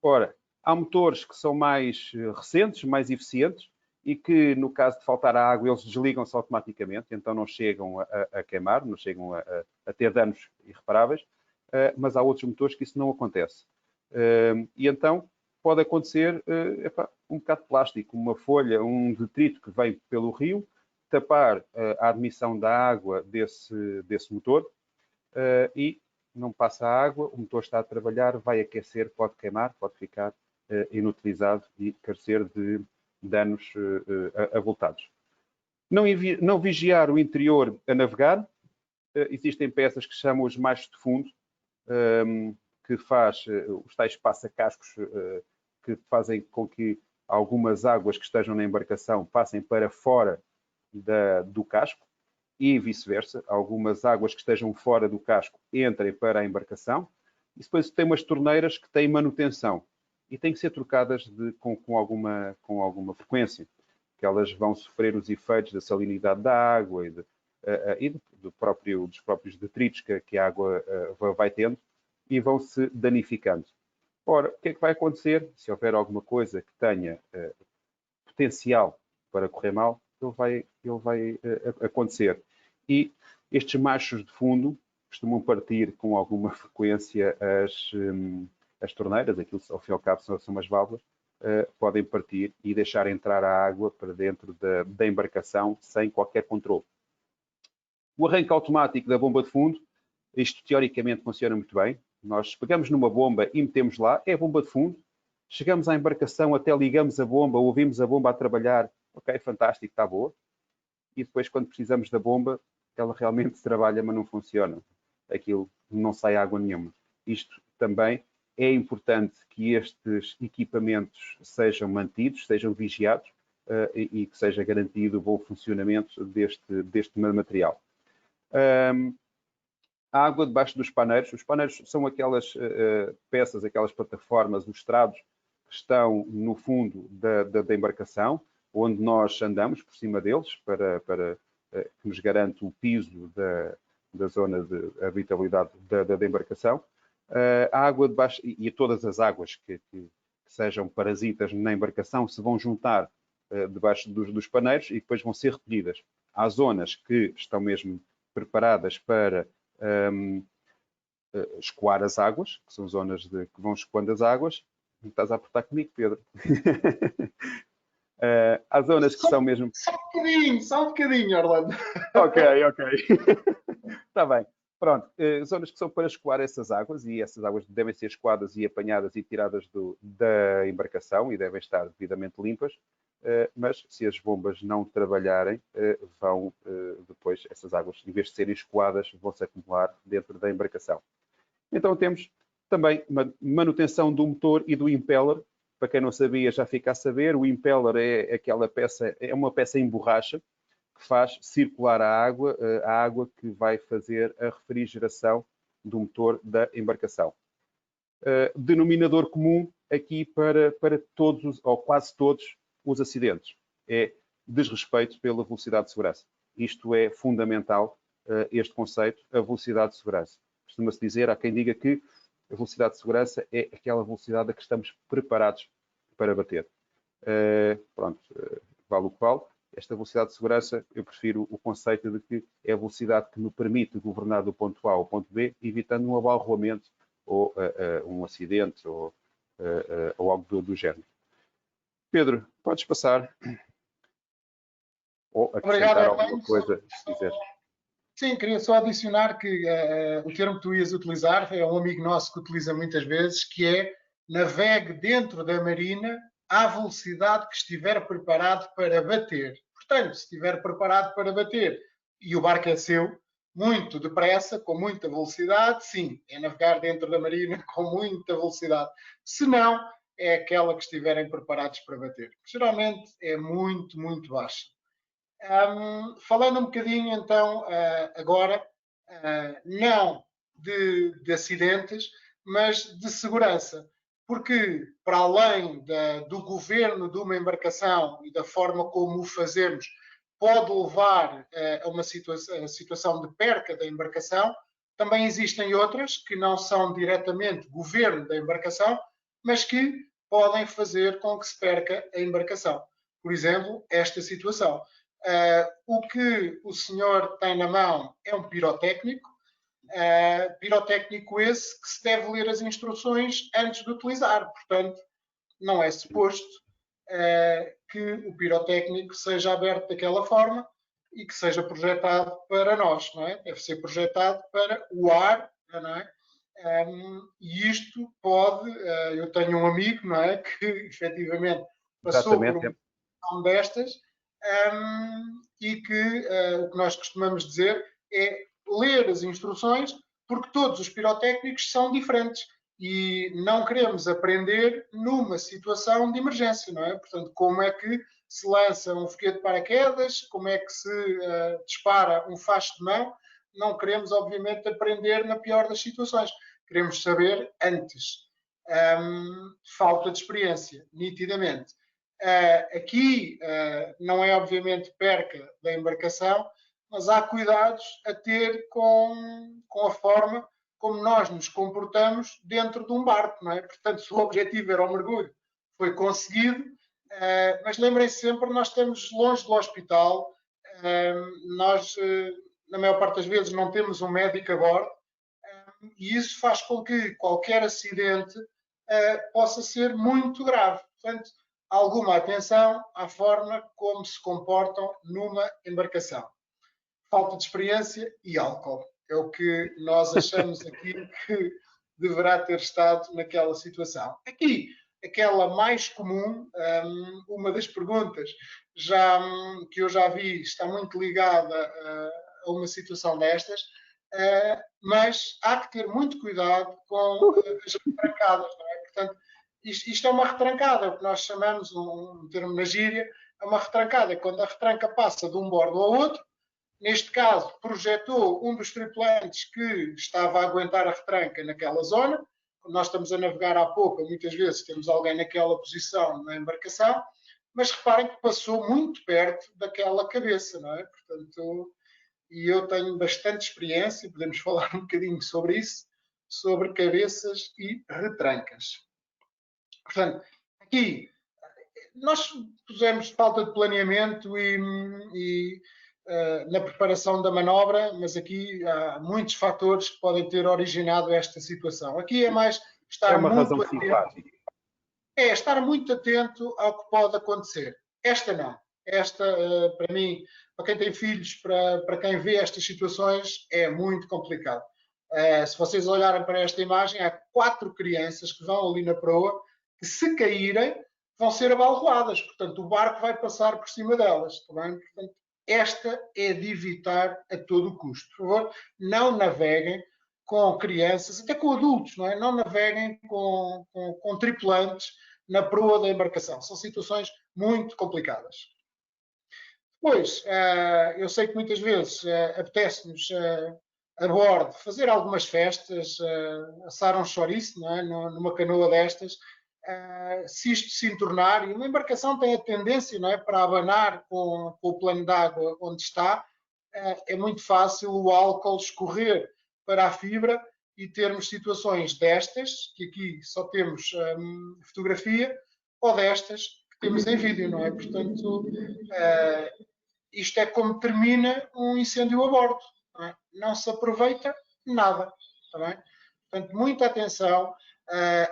Ora, há motores que são mais recentes, mais eficientes, e que, no caso de faltar a água, eles desligam-se automaticamente, então não chegam a queimar, não chegam a ter danos irreparáveis, mas há outros motores que isso não acontece. E então pode acontecer um bocado de plástico, uma folha, um detrito que vem pelo rio, tapar a admissão da água desse motor e não passa a água, o motor está a trabalhar, vai aquecer, pode queimar, pode ficar inutilizado e carecer de danos avultados. Não vigiar o interior a navegar. Existem peças que chamam os machos de fundo, que faz os tais passa-cascos que fazem com que algumas águas que estejam na embarcação passem para fora do casco e vice-versa. Algumas águas que estejam fora do casco entrem para a embarcação. E depois tem umas torneiras que têm manutenção e têm que ser trocadas com alguma frequência, que elas vão sofrer os efeitos da salinidade da água e dos próprios detritos que a água vai tendo e vão se danificando. Ora, o que é que vai acontecer? Se houver alguma coisa que tenha potencial para correr mal, ele vai acontecer. E estes machos de fundo costumam partir com alguma frequência as torneiras, aquilo ao fim e ao cabo são umas válvulas, podem partir e deixar entrar a água para dentro da embarcação sem qualquer controle. O arranque automático da bomba de fundo, isto teoricamente funciona muito bem. Nós pegamos numa bomba e metemos lá, é a bomba de fundo, chegamos à embarcação, até ligamos a bomba, ouvimos a bomba a trabalhar, ok, fantástico, está boa. e depois, quando precisamos da bomba, ela realmente trabalha, mas não funciona. Aquilo não sai água nenhuma. Isto também é importante que estes equipamentos sejam mantidos, sejam vigiados e que seja garantido o bom funcionamento deste material. A água debaixo dos paneiros. Os paneiros são aquelas peças, aquelas plataformas, os estrados que estão no fundo da embarcação, onde nós andamos por cima deles para que nos garante o piso da zona de habitabilidade da embarcação. A água debaixo e todas as águas que sejam parasitas na embarcação se vão juntar debaixo dos paneiros e depois vão ser recolhidas. Há zonas que estão mesmo preparadas para escoar as águas, que são zonas que vão escoando as águas. Estás a apertar comigo, Pedro? Há zonas que são mesmo... Só um bocadinho, Orlando. Ok. Está bem. Pronto, zonas que são para escoar essas águas, e essas águas devem ser escoadas e apanhadas e tiradas da embarcação e devem estar devidamente limpas, mas se as bombas não trabalharem, vão depois, essas águas, em vez de serem escoadas, vão se acumular dentro da embarcação. Então temos também manutenção do motor e do impeller. Para quem não sabia, já fica a saber, o impeller é aquela peça, é uma peça em borracha que faz circular a água que vai fazer a refrigeração do motor da embarcação. Denominador comum aqui para todos, ou quase todos, os acidentes é desrespeito pela velocidade de segurança. Isto é fundamental, este conceito, a velocidade de segurança. Costuma-se dizer, há quem diga que a velocidade de segurança é aquela velocidade a que estamos preparados para bater. Vale o que vale. Esta velocidade de segurança, eu prefiro o conceito de que é a velocidade que me permite governar do ponto A ao ponto B, evitando um abalroamento ou um acidente ou algo do género. Pedro, podes passar ou acrescentar alguma coisa, se quiseres. Sim, queria só adicionar que o termo que tu ias utilizar é um amigo nosso que utiliza muitas vezes, que é navegue dentro da marina à velocidade que estiver preparado para bater. Portanto, se estiver preparado para bater e o barco é seu, muito depressa, com muita velocidade, sim, é navegar dentro da marina com muita velocidade. Se não, é aquela que estiverem preparados para bater. Geralmente é muito, muito baixa. Falando um bocadinho então agora, não de acidentes, mas de segurança, porque para além do governo de uma embarcação e da forma como o fazemos, pode levar a uma situação de perca da embarcação, também existem outras que não são diretamente governo da embarcação, mas que podem fazer com que se perca a embarcação. Por exemplo, esta situação. O que o senhor tem na mão é um pirotécnico, pirotécnico esse que se deve ler as instruções antes de utilizar. Portanto, não é suposto que o pirotécnico seja aberto daquela forma e que seja projetado para nós, não é? Deve ser projetado para o ar, não é? E isto pode, eu tenho um amigo, não é, que efetivamente passou por uma situação destas, e que o que nós costumamos dizer é ler as instruções, porque todos os pirotécnicos são diferentes e não queremos aprender numa situação de emergência, não é? Portanto, como é que se lança um foguete de paraquedas, como é que se dispara um facho de mão, não queremos, obviamente, aprender na pior das situações. Queremos saber antes. Falta de experiência, nitidamente. Aqui não é, obviamente, perca da embarcação, mas há cuidados a ter com a forma como nós nos comportamos dentro de um barco, não é? Portanto, se o objetivo era o mergulho, foi conseguido, mas lembrem-se sempre, nós estamos longe do hospital, nós, na maior parte das vezes, não temos um médico a bordo, e isso faz com que qualquer acidente possa ser muito grave. Portanto, alguma atenção à forma como se comportam numa embarcação. Falta de experiência e álcool. É o que nós achamos aqui que deverá ter estado naquela situação. Aqui aquela mais comum, uma das perguntas que eu já vi está muito ligada a uma situação destas, mas há que ter muito cuidado com as retrancadas, não é? Portanto, isto é uma retrancada, o que nós chamamos, um termo na gíria, é uma retrancada, quando a retranca passa de um bordo ao outro. Neste caso, projetou um dos tripulantes que estava a aguentar a retranca naquela zona. Quando nós estamos a navegar há pouco, muitas vezes temos alguém naquela posição na embarcação, mas reparem que passou muito perto daquela cabeça, não é? Portanto, e eu tenho bastante experiência, podemos falar um bocadinho sobre isso, sobre cabeças e retrancas. Portanto, aqui nós pusemos falta de planeamento e na preparação da manobra, mas aqui há muitos fatores que podem ter originado esta situação. Aqui é mais estar muito atento. Estar muito atento ao que pode acontecer. Esta não. Esta, para mim, para quem tem filhos, para quem vê estas situações, é muito complicado. Se vocês olharem para esta imagem, há 4 crianças que vão ali na proa, que se caírem, vão ser abalroadas. Portanto, o barco vai passar por cima delas. Tá bem? Portanto, esta é de evitar a todo custo. Por favor, não naveguem com crianças, até com adultos, não é? Não naveguem com tripulantes na proa da embarcação. São situações muito complicadas. Depois, eu sei que muitas vezes apetece-nos a bordo fazer algumas festas, assar um chouriço, não é? Numa canoa destas. Se isto se entornar, e uma embarcação tem a tendência, não é, para abanar com o plano d'água onde está, é muito fácil o álcool escorrer para a fibra e termos situações destas, que aqui só temos fotografia, ou destas que temos em vídeo, não é? Portanto, isto é como termina um incêndio a bordo. Não se aproveita nada. Está bem? Portanto, muita atenção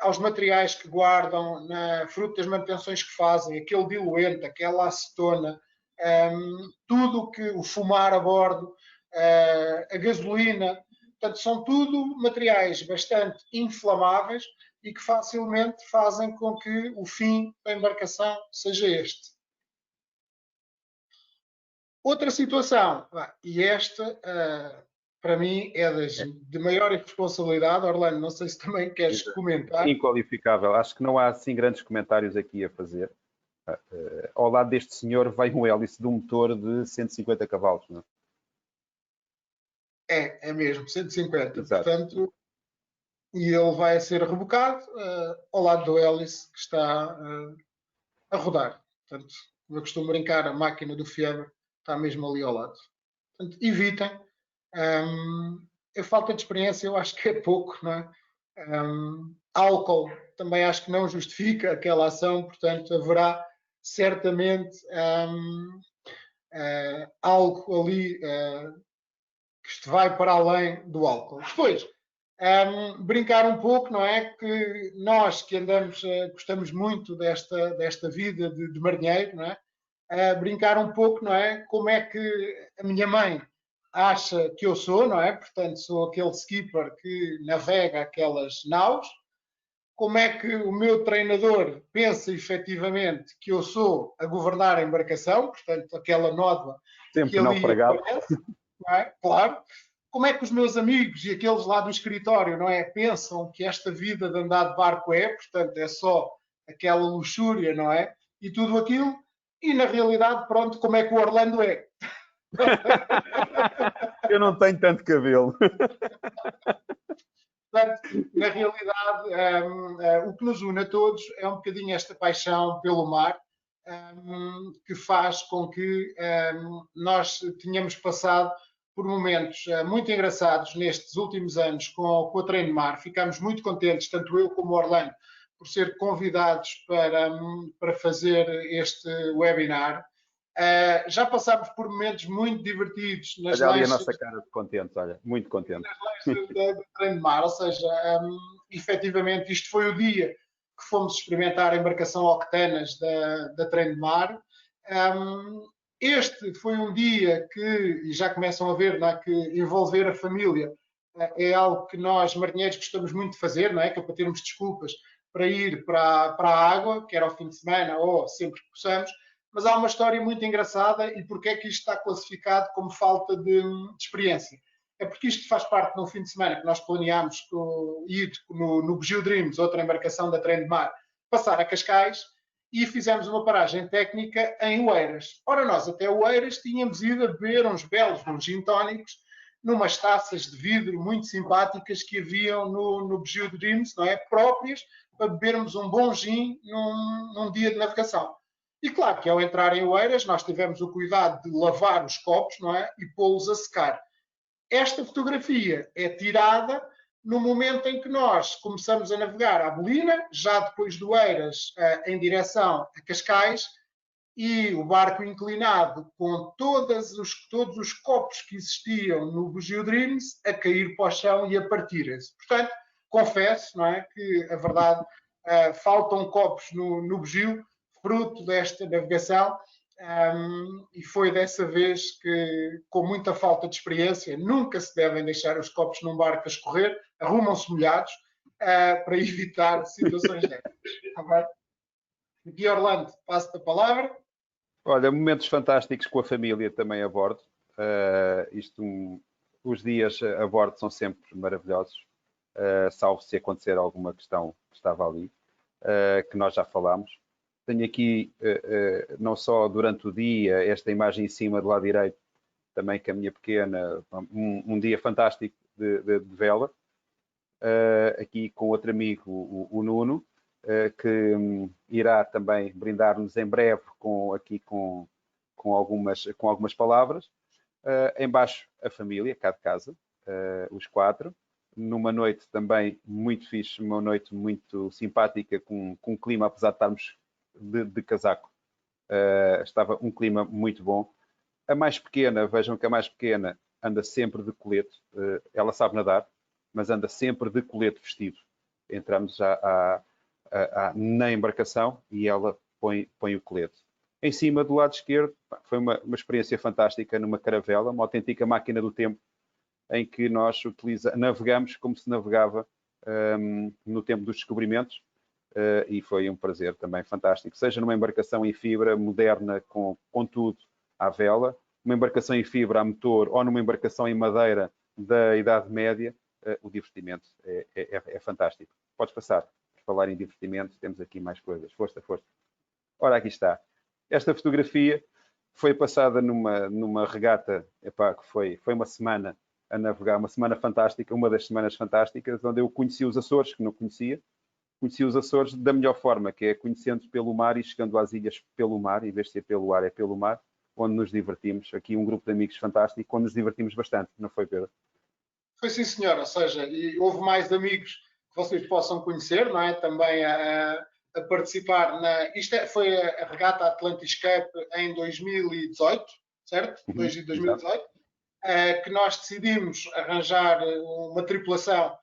aos materiais que guardam, fruto das manutenções que fazem, aquele diluente, aquela acetona, tudo que o fumar a bordo, a gasolina. Portanto, são tudo materiais bastante inflamáveis e que facilmente fazem com que o fim da embarcação seja este. Outra situação, e esta para mim é de maior responsabilidade. Orlando, não sei se também queres comentar. Inqualificável. Acho que não há assim grandes comentários aqui a fazer. Ao lado deste senhor vem um hélice de um motor de 150 cavalos, não é? É mesmo, 150. Exato. Portanto, e ele vai ser rebocado ao lado do hélice que está a rodar. Portanto, como eu costumo brincar, a máquina do Fiebre está mesmo ali ao lado. Portanto, evitem. A falta de experiência eu acho que é pouco, não é? Álcool também acho que não justifica aquela ação, portanto haverá certamente algo ali que vai para além do álcool. Depois, brincar um pouco, não é? Que nós que andamos, gostamos muito desta vida de marinheiro, não é? Brincar um pouco, não é? Como é que a minha mãe acha que eu sou, não é? Portanto, sou aquele skipper que navega aquelas naus. Como é que o meu treinador pensa efetivamente que eu sou a governar a embarcação, portanto, aquela nódoa sempre que ali naufragado. aparece, não é? Claro. Como é que os meus amigos e aqueles lá do escritório, não é? Pensam que esta vida de andar de barco portanto, é só aquela luxúria, não é? E tudo aquilo. E na realidade, pronto, como é que o Orlando é? Eu não tenho tanto cabelo. Portanto, na realidade, o que nos une a todos é um bocadinho esta paixão pelo mar, que faz com que nós tenhamos passado por momentos muito engraçados nestes últimos anos com o Treino de Mar. Ficámos muito contentes, tanto eu como o Orlando, por ser convidados para fazer este webinar. Já passámos por momentos muito divertidos nas olha ali a nossa cara de contentes, olha, muito contente. Nas lanches do Treino de Mar, ou seja, efetivamente isto foi o dia que fomos experimentar a embarcação Octanas da Treino de Mar. Este foi um dia que, e já começam a ver, não é, que envolver a família é algo que nós marinheiros gostamos muito de fazer, não é? Que é para termos desculpas para ir para a água, quer ao fim de semana ou sempre que possamos, mas há uma história muito engraçada e porque é que isto está classificado como falta de experiência. É porque isto faz parte de um fim de semana que nós planeámos ir no Bugio Dreams, outra embarcação da Trem de Mar, passar a Cascais e fizemos uma paragem técnica em Oeiras. Ora, nós até Oeiras tínhamos ido a beber uns belos gin tónicos numas taças de vidro muito simpáticas que haviam no Bugio Dreams, não é? Próprias para bebermos um bom gin num dia de navegação. E claro que ao entrar em Oeiras nós tivemos o cuidado de lavar os copos, não é? E pô-los a secar. Esta fotografia é tirada no momento em que nós começamos a navegar à Belina, já depois do Oeiras, em direção a Cascais, e o barco inclinado com todos os copos que existiam no Bugio Dreams a cair para o chão e a partirem-se. Portanto, confesso, não é, que a verdade, faltam copos no Bugio, fruto desta navegação, e foi dessa vez que, com muita falta de experiência, nunca se devem deixar os copos num barco a escorrer, arrumam-se molhados para evitar situações dessas. Aqui, Orlando, passo-te a palavra. Olha, momentos fantásticos com a família também a bordo. Os dias a bordo são sempre maravilhosos, salvo se acontecer alguma questão que estava ali, que nós já falámos. Tenho aqui, não só durante o dia, esta imagem em cima do lado direito, também com a minha pequena, um dia fantástico de vela. Aqui com outro amigo, o Nuno, que irá também brindar-nos em breve com algumas palavras. Embaixo, a família, cá de casa, os 4. Numa noite também muito fixe, uma noite muito simpática, com um clima, apesar de estarmos de casaco, estava um clima muito bom. A mais pequena, vejam que a mais pequena anda sempre de colete, ela sabe nadar, mas anda sempre de colete vestido. Entramos já na embarcação e ela põe o colete. Em cima, do lado esquerdo, foi uma experiência fantástica numa caravela, uma autêntica máquina do tempo, em que nós navegamos como se navegava no tempo dos descobrimentos, e foi um prazer também fantástico. Seja numa embarcação em fibra moderna, com tudo à vela, uma embarcação em fibra a motor ou numa embarcação em madeira da Idade Média, o divertimento é fantástico. Podes passar. Por falar em divertimento, temos aqui mais coisas. Força. Ora, aqui está. Esta fotografia foi passada numa regata, que foi uma semana a navegar, uma semana fantástica, uma das semanas fantásticas, onde eu conheci os Açores, que não conhecia. Conheci os Açores da melhor forma, que é conhecendo pelo mar e chegando às ilhas pelo mar, em vez de ser pelo ar, é pelo mar, onde nos divertimos. Aqui um grupo de amigos fantástico, onde nos divertimos bastante, não foi, Pedro? Foi sim, senhor. Ou seja, e houve mais amigos que vocês possam conhecer, não é? Também a participar foi a regata Atlantis Cup em 2018, certo? 2018, que nós decidimos arranjar uma tripulação,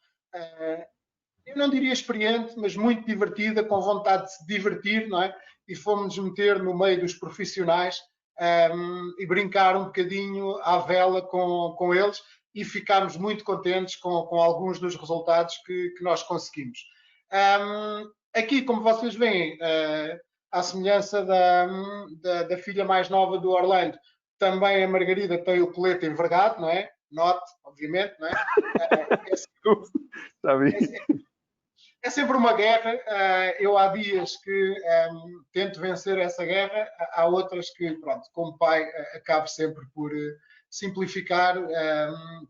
eu não diria experiente, mas muito divertida, com vontade de se divertir, não é? E fomos nos meter no meio dos profissionais e brincar um bocadinho à vela com eles, e ficámos muito contentes com alguns dos resultados que nós conseguimos. Aqui, como vocês veem, à semelhança da filha mais nova do Orlando, também a Margarida tem o colete envergado, não é? Note, obviamente, não é? É sempre uma guerra. Eu há dias que tento vencer essa guerra, há outras que, pronto, como pai, acabo sempre por simplificar.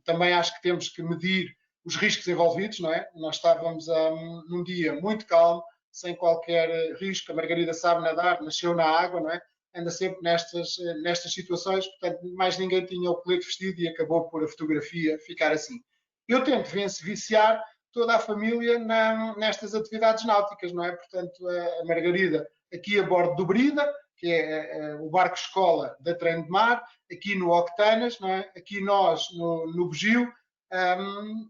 Também acho que temos que medir os riscos envolvidos, não é? Nós estávamos num dia muito calmo, sem qualquer risco. A Margarida sabe nadar, nasceu na água, não é? Anda sempre nestas situações, portanto, mais ninguém tinha o colete vestido e acabou por a fotografia ficar assim. Eu tento viciar toda a família nestas atividades náuticas, não é? Portanto, a Margarida aqui a bordo do Brida, que é o barco escola da Trem de Mar, aqui no Octanas, não é? Aqui nós no Bugio,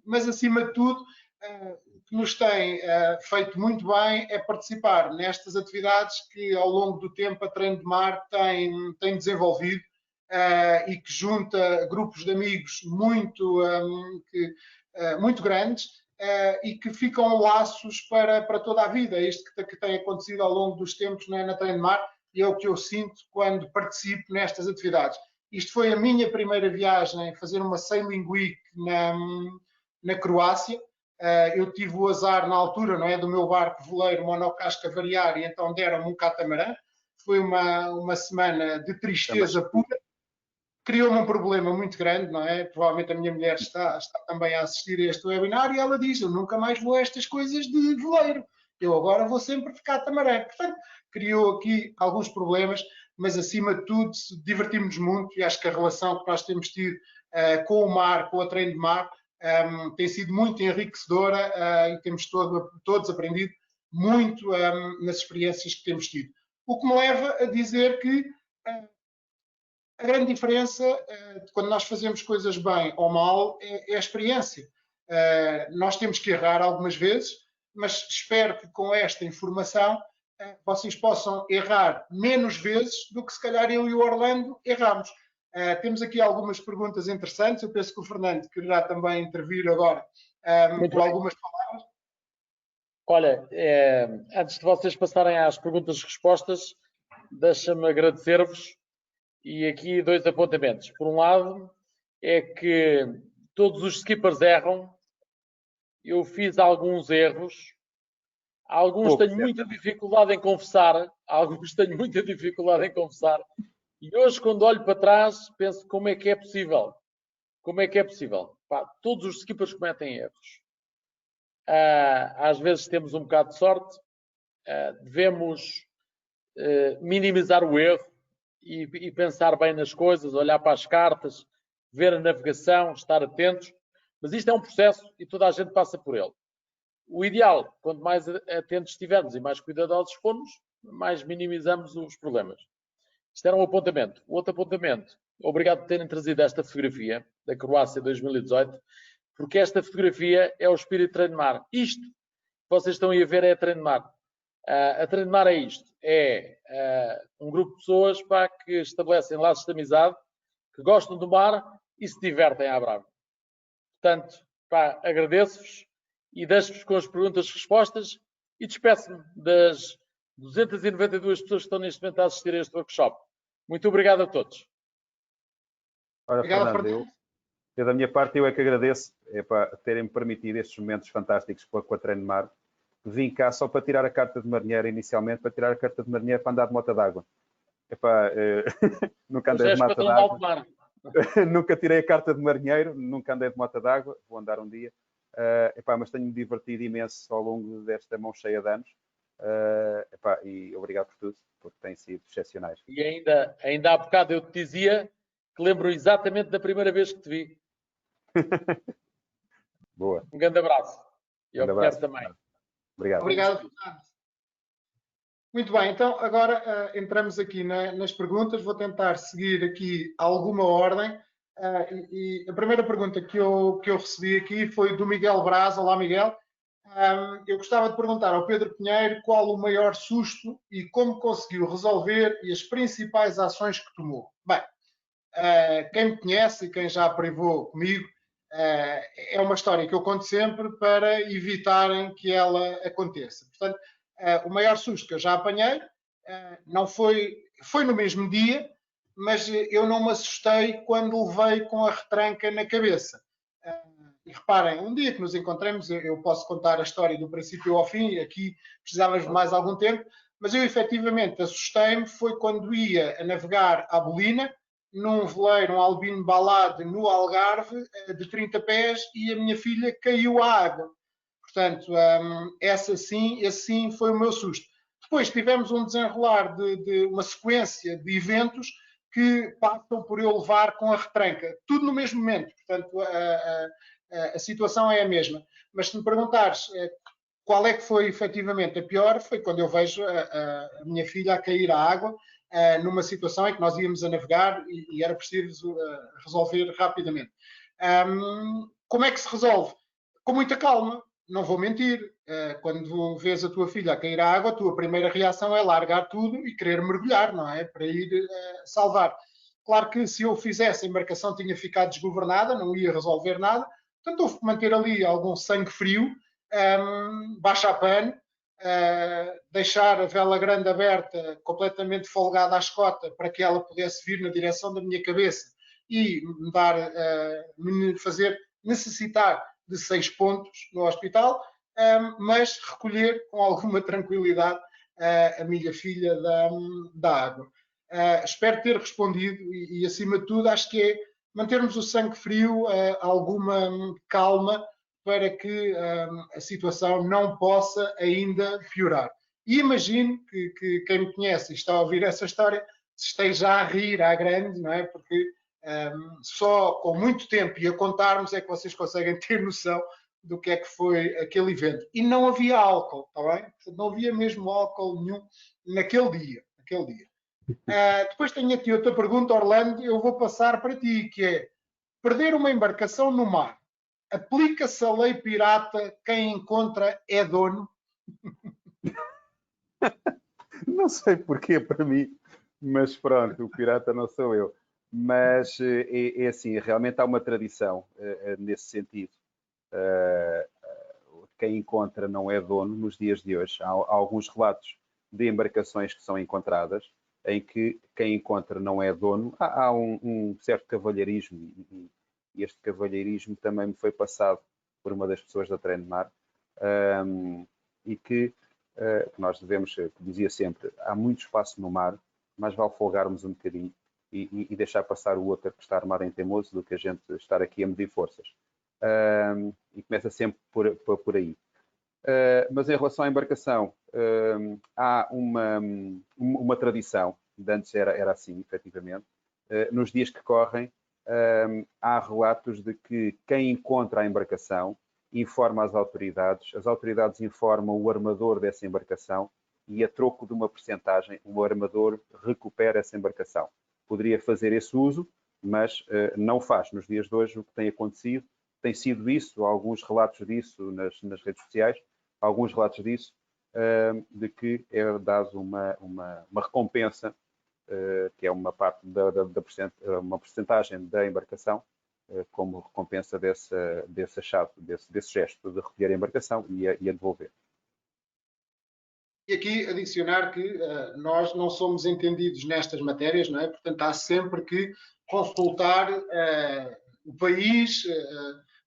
mas acima de tudo, o que nos tem feito muito bem é participar nestas atividades que ao longo do tempo a Trem de Mar tem desenvolvido, e que junta grupos de amigos muito grandes, e que ficam laços para toda a vida. É isto que tem acontecido ao longo dos tempos na Treino de Mar e é o que eu sinto quando participo nestas atividades. Isto foi a minha primeira viagem, fazer uma Sailing Week na Croácia. Eu tive o azar na altura, não é, do meu barco veleiro monocasca variar e então deram-me um catamarã. Foi uma semana de tristeza pura. Criou-me um problema muito grande, não é? Provavelmente a minha mulher está também a assistir a este webinar e ela diz, eu nunca mais vou a estas coisas de veleiro. Eu agora vou sempre de catamarã. Portanto, criou aqui alguns problemas, mas acima de tudo divertimos-nos muito e acho que a relação que nós temos tido com o mar, com a Treino de Mar, tem sido muito enriquecedora e temos todos aprendido muito nas experiências que temos tido. O que me leva a dizer que a grande diferença de quando nós fazemos coisas bem ou mal é a experiência. Nós temos que errar algumas vezes, mas espero que com esta informação vocês possam errar menos vezes do que se calhar eu e o Orlando erramos. Temos aqui algumas perguntas interessantes. Eu penso que o Fernando quererá também intervir agora por algumas palavras. Olha, antes de vocês passarem às perguntas e respostas, deixa-me agradecer-vos e aqui 2 apontamentos. Por um lado, é que todos os skippers erram. Eu fiz alguns erros. Alguns tenho muita dificuldade em confessar. E hoje, quando olho para trás, penso como é que é possível. Como é que é possível? Pá, todos os skippers cometem erros. Às vezes temos um bocado de sorte. Devemos minimizar o erro e pensar bem nas coisas, olhar para as cartas, ver a navegação, estar atentos. Mas isto é um processo e toda a gente passa por ele. O ideal, quanto mais atentos estivermos e mais cuidadosos formos, mais minimizamos os problemas. Isto era um apontamento. O outro apontamento, obrigado por terem trazido esta fotografia da Croácia 2018, porque esta fotografia é o espírito de Treino de Mar. Isto que vocês estão aí a ver é a Treino de Mar. A Treino de Mar é isto. É um grupo de pessoas que estabelecem laços de amizade, que gostam do mar e se divertem à brava. Portanto, agradeço-vos e deixo-vos com as perguntas e respostas e despeço-me das 292 pessoas que estão neste momento a assistir a este workshop. Muito obrigado a todos. Ora, Fernando, eu da minha parte, eu é que agradeço terem-me permitido estes momentos fantásticos com a Treino de Mar. Vim cá só para tirar a carta de marinheiro inicialmente, para tirar a carta de marinheiro para andar de moto d'água. Nunca andei de moto d'água. Nunca tirei a carta de marinheiro, nunca andei de moto d'água, vou andar um dia. Mas tenho-me divertido imenso ao longo desta mão cheia de anos. E obrigado por tudo, porque têm sido excepcionais. E ainda há bocado eu te dizia que lembro exatamente da primeira vez que te vi. Boa. Um grande abraço. E eu quero também. Obrigado. Obrigado, Fernando. Muito bem, então agora entramos aqui nas perguntas. Vou tentar seguir aqui alguma ordem. E a primeira pergunta que eu recebi aqui foi do Miguel Braz. Olá, Miguel. Eu gostava de perguntar ao Pedro Pinheiro qual o maior susto e como conseguiu resolver e as principais ações que tomou. Bem, quem me conhece e quem já privou comigo, é uma história que eu conto sempre para evitarem que ela aconteça. Portanto, o maior susto que eu já apanhei não foi no mesmo dia, mas eu não me assustei quando levei com a retranca na cabeça. E reparem, um dia que nos encontramos, eu posso contar a história do princípio ao fim, aqui precisávamos de mais algum tempo, mas eu efetivamente assustei-me, foi quando ia a navegar à Bolina, num veleiro, um albino balade no Algarve, de 30 pés, e a minha filha caiu à água. Portanto, esse sim foi o meu susto. Depois tivemos um desenrolar de uma sequência de eventos que passam por eu levar com a retranca. Tudo no mesmo momento. Portanto, a situação é a mesma. Mas se me perguntares qual é que foi efetivamente a pior, foi quando eu vejo a minha filha a cair à água, numa situação em que nós íamos a navegar e era preciso resolver rapidamente. Como é que se resolve? Com muita calma. Não vou mentir, quando vês a tua filha a cair à água, a tua primeira reação é largar tudo e querer mergulhar, não é? Para ir salvar. Claro que se eu fizesse, a embarcação tinha ficado desgovernada, não ia resolver nada, Portanto, houve que manter ali algum sangue frio, baixa a pano, deixar a vela grande aberta, completamente folgada à escota, para que ela pudesse vir na direção da minha cabeça e me fazer necessitar de 6 pontos no hospital, mas recolher com alguma tranquilidade a minha filha da água. Espero ter respondido e, acima de tudo, acho que é mantermos o sangue frio, alguma calma, para que a situação não possa ainda piorar. E imagino que quem me conhece e está a ouvir essa história se esteja a rir à grande, não é? Porque só com muito tempo e a contarmos é que vocês conseguem ter noção do que é que foi aquele evento. E não havia álcool, está bem? Não havia mesmo álcool nenhum naquele dia. Depois tenho aqui outra pergunta, Orlando, eu vou passar para ti, que é: perder uma embarcação no mar, aplica-se a lei pirata, quem encontra é dono? Não sei porquê para mim, mas pronto, o pirata não sou eu. Mas é assim, realmente há uma tradição nesse sentido. Quem encontra não é dono nos dias de hoje. Há alguns relatos de embarcações que são encontradas em que quem encontra não é dono. Há um certo cavalheirismo e este cavalheirismo também me foi passado por uma das pessoas da Trendmar e que nós devemos, que dizia sempre, há muito espaço no mar, mas vale folgarmos um bocadinho e deixar passar o outro que está armado em teimoso do que a gente estar aqui a medir forças. E começa sempre por aí. Mas em relação à embarcação, há uma tradição, de antes era assim, efetivamente. Nos dias que correm, há relatos de que quem encontra a embarcação informa as autoridades informam o armador dessa embarcação e, a troco de uma percentagem, o armador recupera essa embarcação. Poderia fazer esse uso, mas não faz. Nos dias de hoje, o que tem acontecido tem sido isso, alguns relatos disso nas redes sociais, alguns relatos disso, de que é dado uma recompensa, que é uma parte uma percentagem da embarcação, como recompensa desse achado, desse gesto de recolher a embarcação e a devolver. E aqui adicionar que nós não somos entendidos nestas matérias, não é? Portanto, há sempre que consultar o país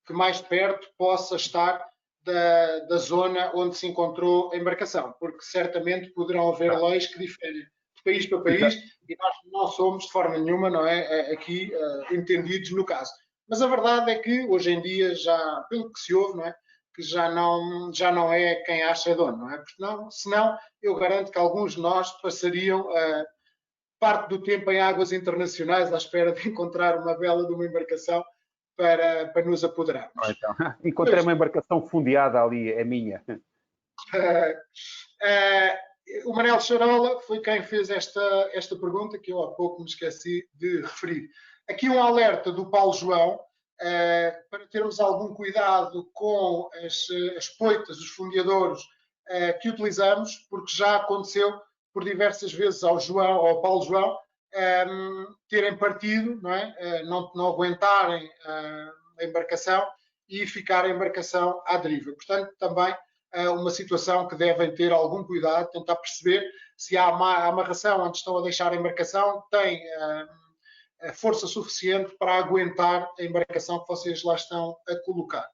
que mais perto possa estar da zona onde se encontrou a embarcação, porque certamente poderão haver leis que diferem de país para país e nós não somos de forma nenhuma, não é, aqui entendidos no caso. Mas a verdade é que hoje em dia, já pelo que se ouve, não é, que já não é quem acha dono, não é? Porque senão eu garanto que alguns de nós passariam parte do tempo em águas internacionais à espera de encontrar uma vela de uma embarcação para nos apoderarmos. Então, encontrei uma embarcação fundeada ali, é minha. O Manel Charola foi quem fez esta pergunta, que eu há pouco me esqueci de referir. Aqui um alerta do Paulo João, para termos algum cuidado com as poitas, os fundeadores que utilizamos, porque já aconteceu por diversas vezes ao Paulo João, terem partido, não é? Não aguentarem a embarcação e ficar a embarcação à deriva. Portanto, também uma situação que devem ter algum cuidado, tentar perceber se a amarração onde estão a deixar a embarcação tem a força suficiente para aguentar a embarcação que vocês lá estão a colocar.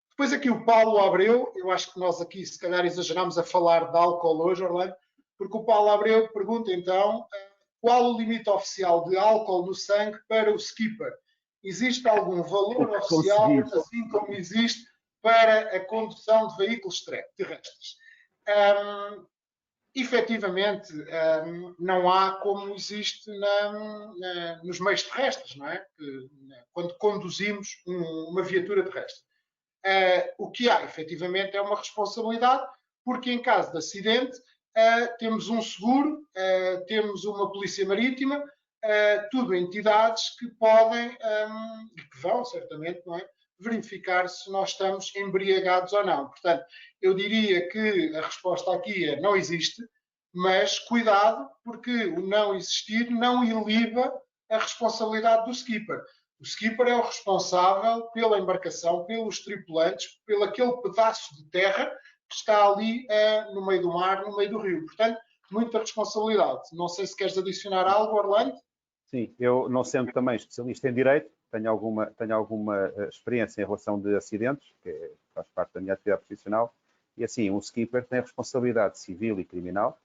Depois aqui o Paulo Abreu, eu acho que nós aqui se calhar exageramos a falar de álcool hoje, Orlando, porque o Paulo Abreu pergunta então qual o limite oficial de álcool no sangue para o skipper? Existe algum valor oficial, assim como existe para a condução de veículos terrestres? Efetivamente, não há como existe nos meios terrestres, não é? Quando conduzimos uma viatura terrestre. O que há, efetivamente, é uma responsabilidade, porque em caso de acidente temos um seguro, temos uma polícia marítima, tudo entidades que podem e que vão, certamente, não é, verificar se nós estamos embriagados ou não. Portanto, eu diria que a resposta aqui é não existe, mas cuidado, porque o não existir não iliba a responsabilidade do skipper. O skipper é o responsável pela embarcação, pelos tripulantes, pelo aquele pedaço de terra que está ali no meio do mar, no meio do rio. Portanto, muita responsabilidade. Não sei se queres adicionar algo, Orlando. Sim, eu não sendo também especialista em direito, tenho alguma experiência em relação de acidentes, que faz parte da minha atividade profissional, e assim, um skipper tem a responsabilidade civil e criminal,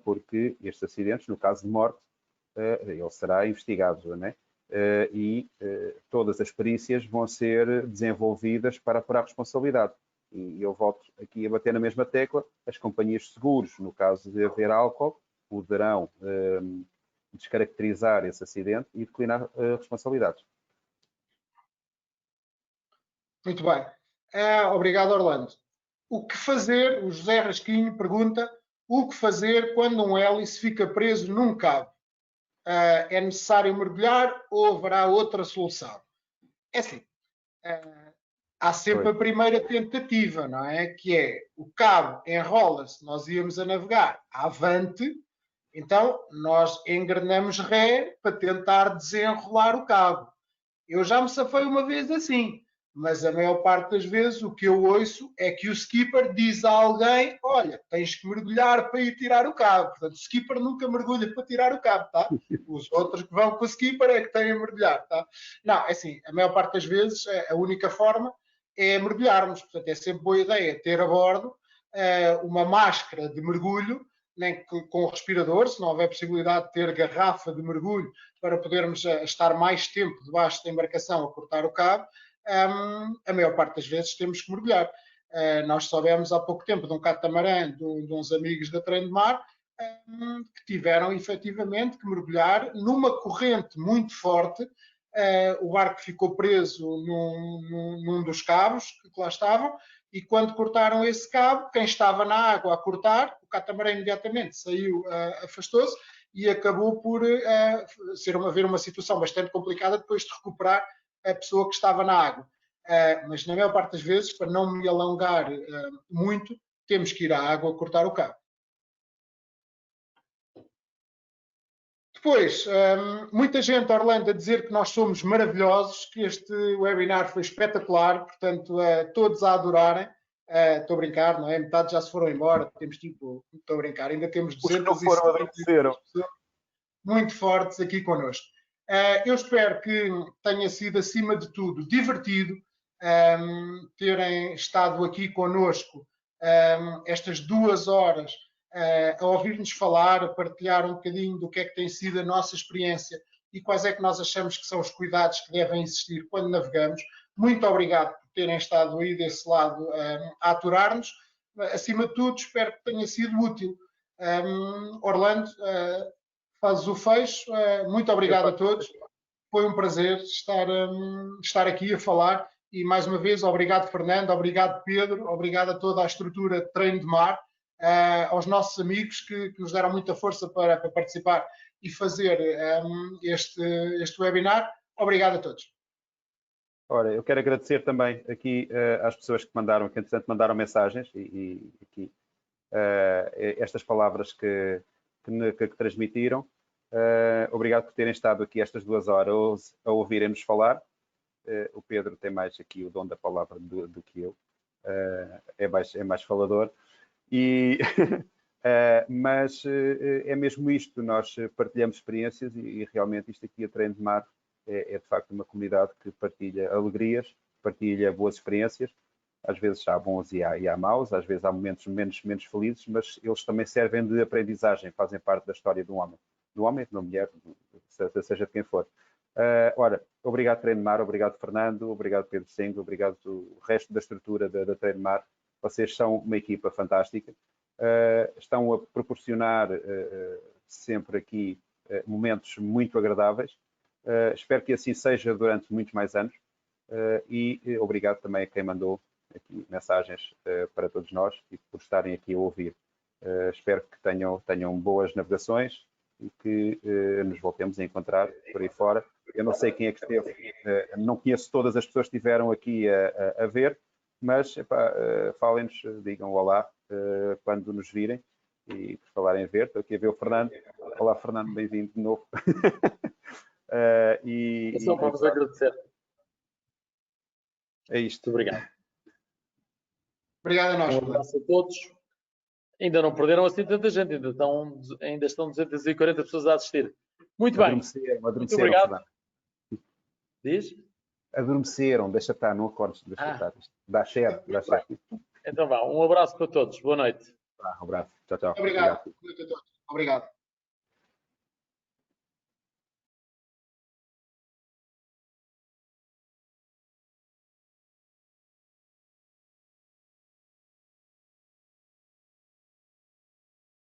porque estes acidentes, no caso de morte, ele será investigado, né? E todas as perícias vão ser desenvolvidas para apurar a responsabilidade. E eu volto aqui a bater na mesma tecla, as companhias de seguros, no caso de haver álcool, poderão descaracterizar esse acidente e declinar responsabilidades. Muito bem. Obrigado, Orlando. O que fazer? O José Rasquinho pergunta: o que fazer quando um hélice fica preso num cabo? É necessário mergulhar ou haverá outra solução? É assim, há sempre a primeira tentativa, não é? Que é o cabo enrola-se, nós íamos a navegar avante, então nós engrenamos ré para tentar desenrolar o cabo. Eu já me safei uma vez assim, mas a maior parte das vezes o que eu ouço é que o skipper diz a alguém: olha, tens que mergulhar para ir tirar o cabo. Portanto, o skipper nunca mergulha para tirar o cabo, tá? Os outros que vão com o skipper é que têm a mergulhar, tá? Não, é assim, a maior parte das vezes a única forma é mergulharmos. Portanto, é sempre boa ideia ter a bordo uma máscara de mergulho, nem que com o respirador, se não houver possibilidade de ter garrafa de mergulho para podermos estar mais tempo debaixo da embarcação a cortar o cabo, a maior parte das vezes temos que mergulhar. Nós soubemos há pouco tempo de um catamarã de uns amigos da Trem de Mar que tiveram efetivamente que mergulhar numa corrente muito forte. O barco ficou preso num dos cabos que lá estavam, e quando cortaram esse cabo, quem estava na água a cortar, o catamarã imediatamente saiu, afastou-se, e acabou por haver uma situação bastante complicada depois de recuperar a pessoa que estava na água. Mas na maior parte das vezes, para não me alongar muito, temos que ir à água cortar o cabo. Depois, muita gente, Orlando, a dizer que nós somos maravilhosos, que este webinar foi espetacular, portanto, todos a adorarem. Estou a brincar, não é? Metade já se foram embora, temos tipo, estou a brincar, ainda temos 270 pessoas muito fortes aqui connosco. Eu espero que tenha sido, acima de tudo, divertido terem estado aqui connosco estas 2 horas a ouvir-nos falar, a partilhar um bocadinho do que é que tem sido a nossa experiência e quais é que nós achamos que são os cuidados que devem existir quando navegamos. Muito obrigado por terem estado aí desse lado a aturar-nos. Acima de tudo, espero que tenha sido útil. Orlando, fazes o fecho. Muito obrigado a todos. Foi um prazer estar aqui a falar. E mais uma vez, obrigado, Fernando, obrigado, Pedro, obrigado a toda a estrutura de Trem de Mar, aos nossos amigos que nos deram muita força para participar e fazer este webinar. Obrigado a todos. Ora, eu quero agradecer também aqui às pessoas que mandaram, que entretanto mandaram mensagens e aqui estas palavras que transmitiram. Obrigado por terem estado aqui estas 2 horas a ouvirem-nos falar. O Pedro tem mais aqui o dom da palavra do que eu. É mais falador. Mas é mesmo isto, nós partilhamos experiências e realmente isto aqui a Trem de Mar é de facto uma comunidade que partilha alegrias, partilha boas experiências. Às vezes há bons e há maus, às vezes há momentos menos felizes, mas eles também servem de aprendizagem, fazem parte da história do homem, de uma mulher, seja de quem for. Ora, obrigado Trem de Mar, obrigado Fernando, obrigado Pedro Sengo, obrigado o resto da estrutura da Trem de Mar. Vocês são uma equipa fantástica, estão a proporcionar sempre aqui momentos muito agradáveis. Espero que assim seja durante muitos mais anos e obrigado também a quem mandou aqui mensagens para todos nós e por estarem aqui a ouvir. Espero que tenham boas navegações e que nos voltemos a encontrar por aí fora. Eu não sei quem é que esteve, não conheço todas as pessoas que estiveram aqui a ver, mas falem-nos, digam olá quando nos virem e por falarem em ver. Estou aqui a ver o Fernando. Olá Fernando, bem-vindo de novo. É só para vos agradecer. É isto. Muito obrigado. Obrigado a nós. Um abraço a todos. Ainda não perderam assim tanta gente, ainda estão 240 pessoas a assistir. Muito bem. Muito obrigado. Fernando. Diz? Adormeceram, deixa estar, não acordes, deixa estar. Dá certo, dá certo. Então vá, um abraço para todos. Boa noite. Um abraço. Tchau, tchau. Obrigado. Obrigado.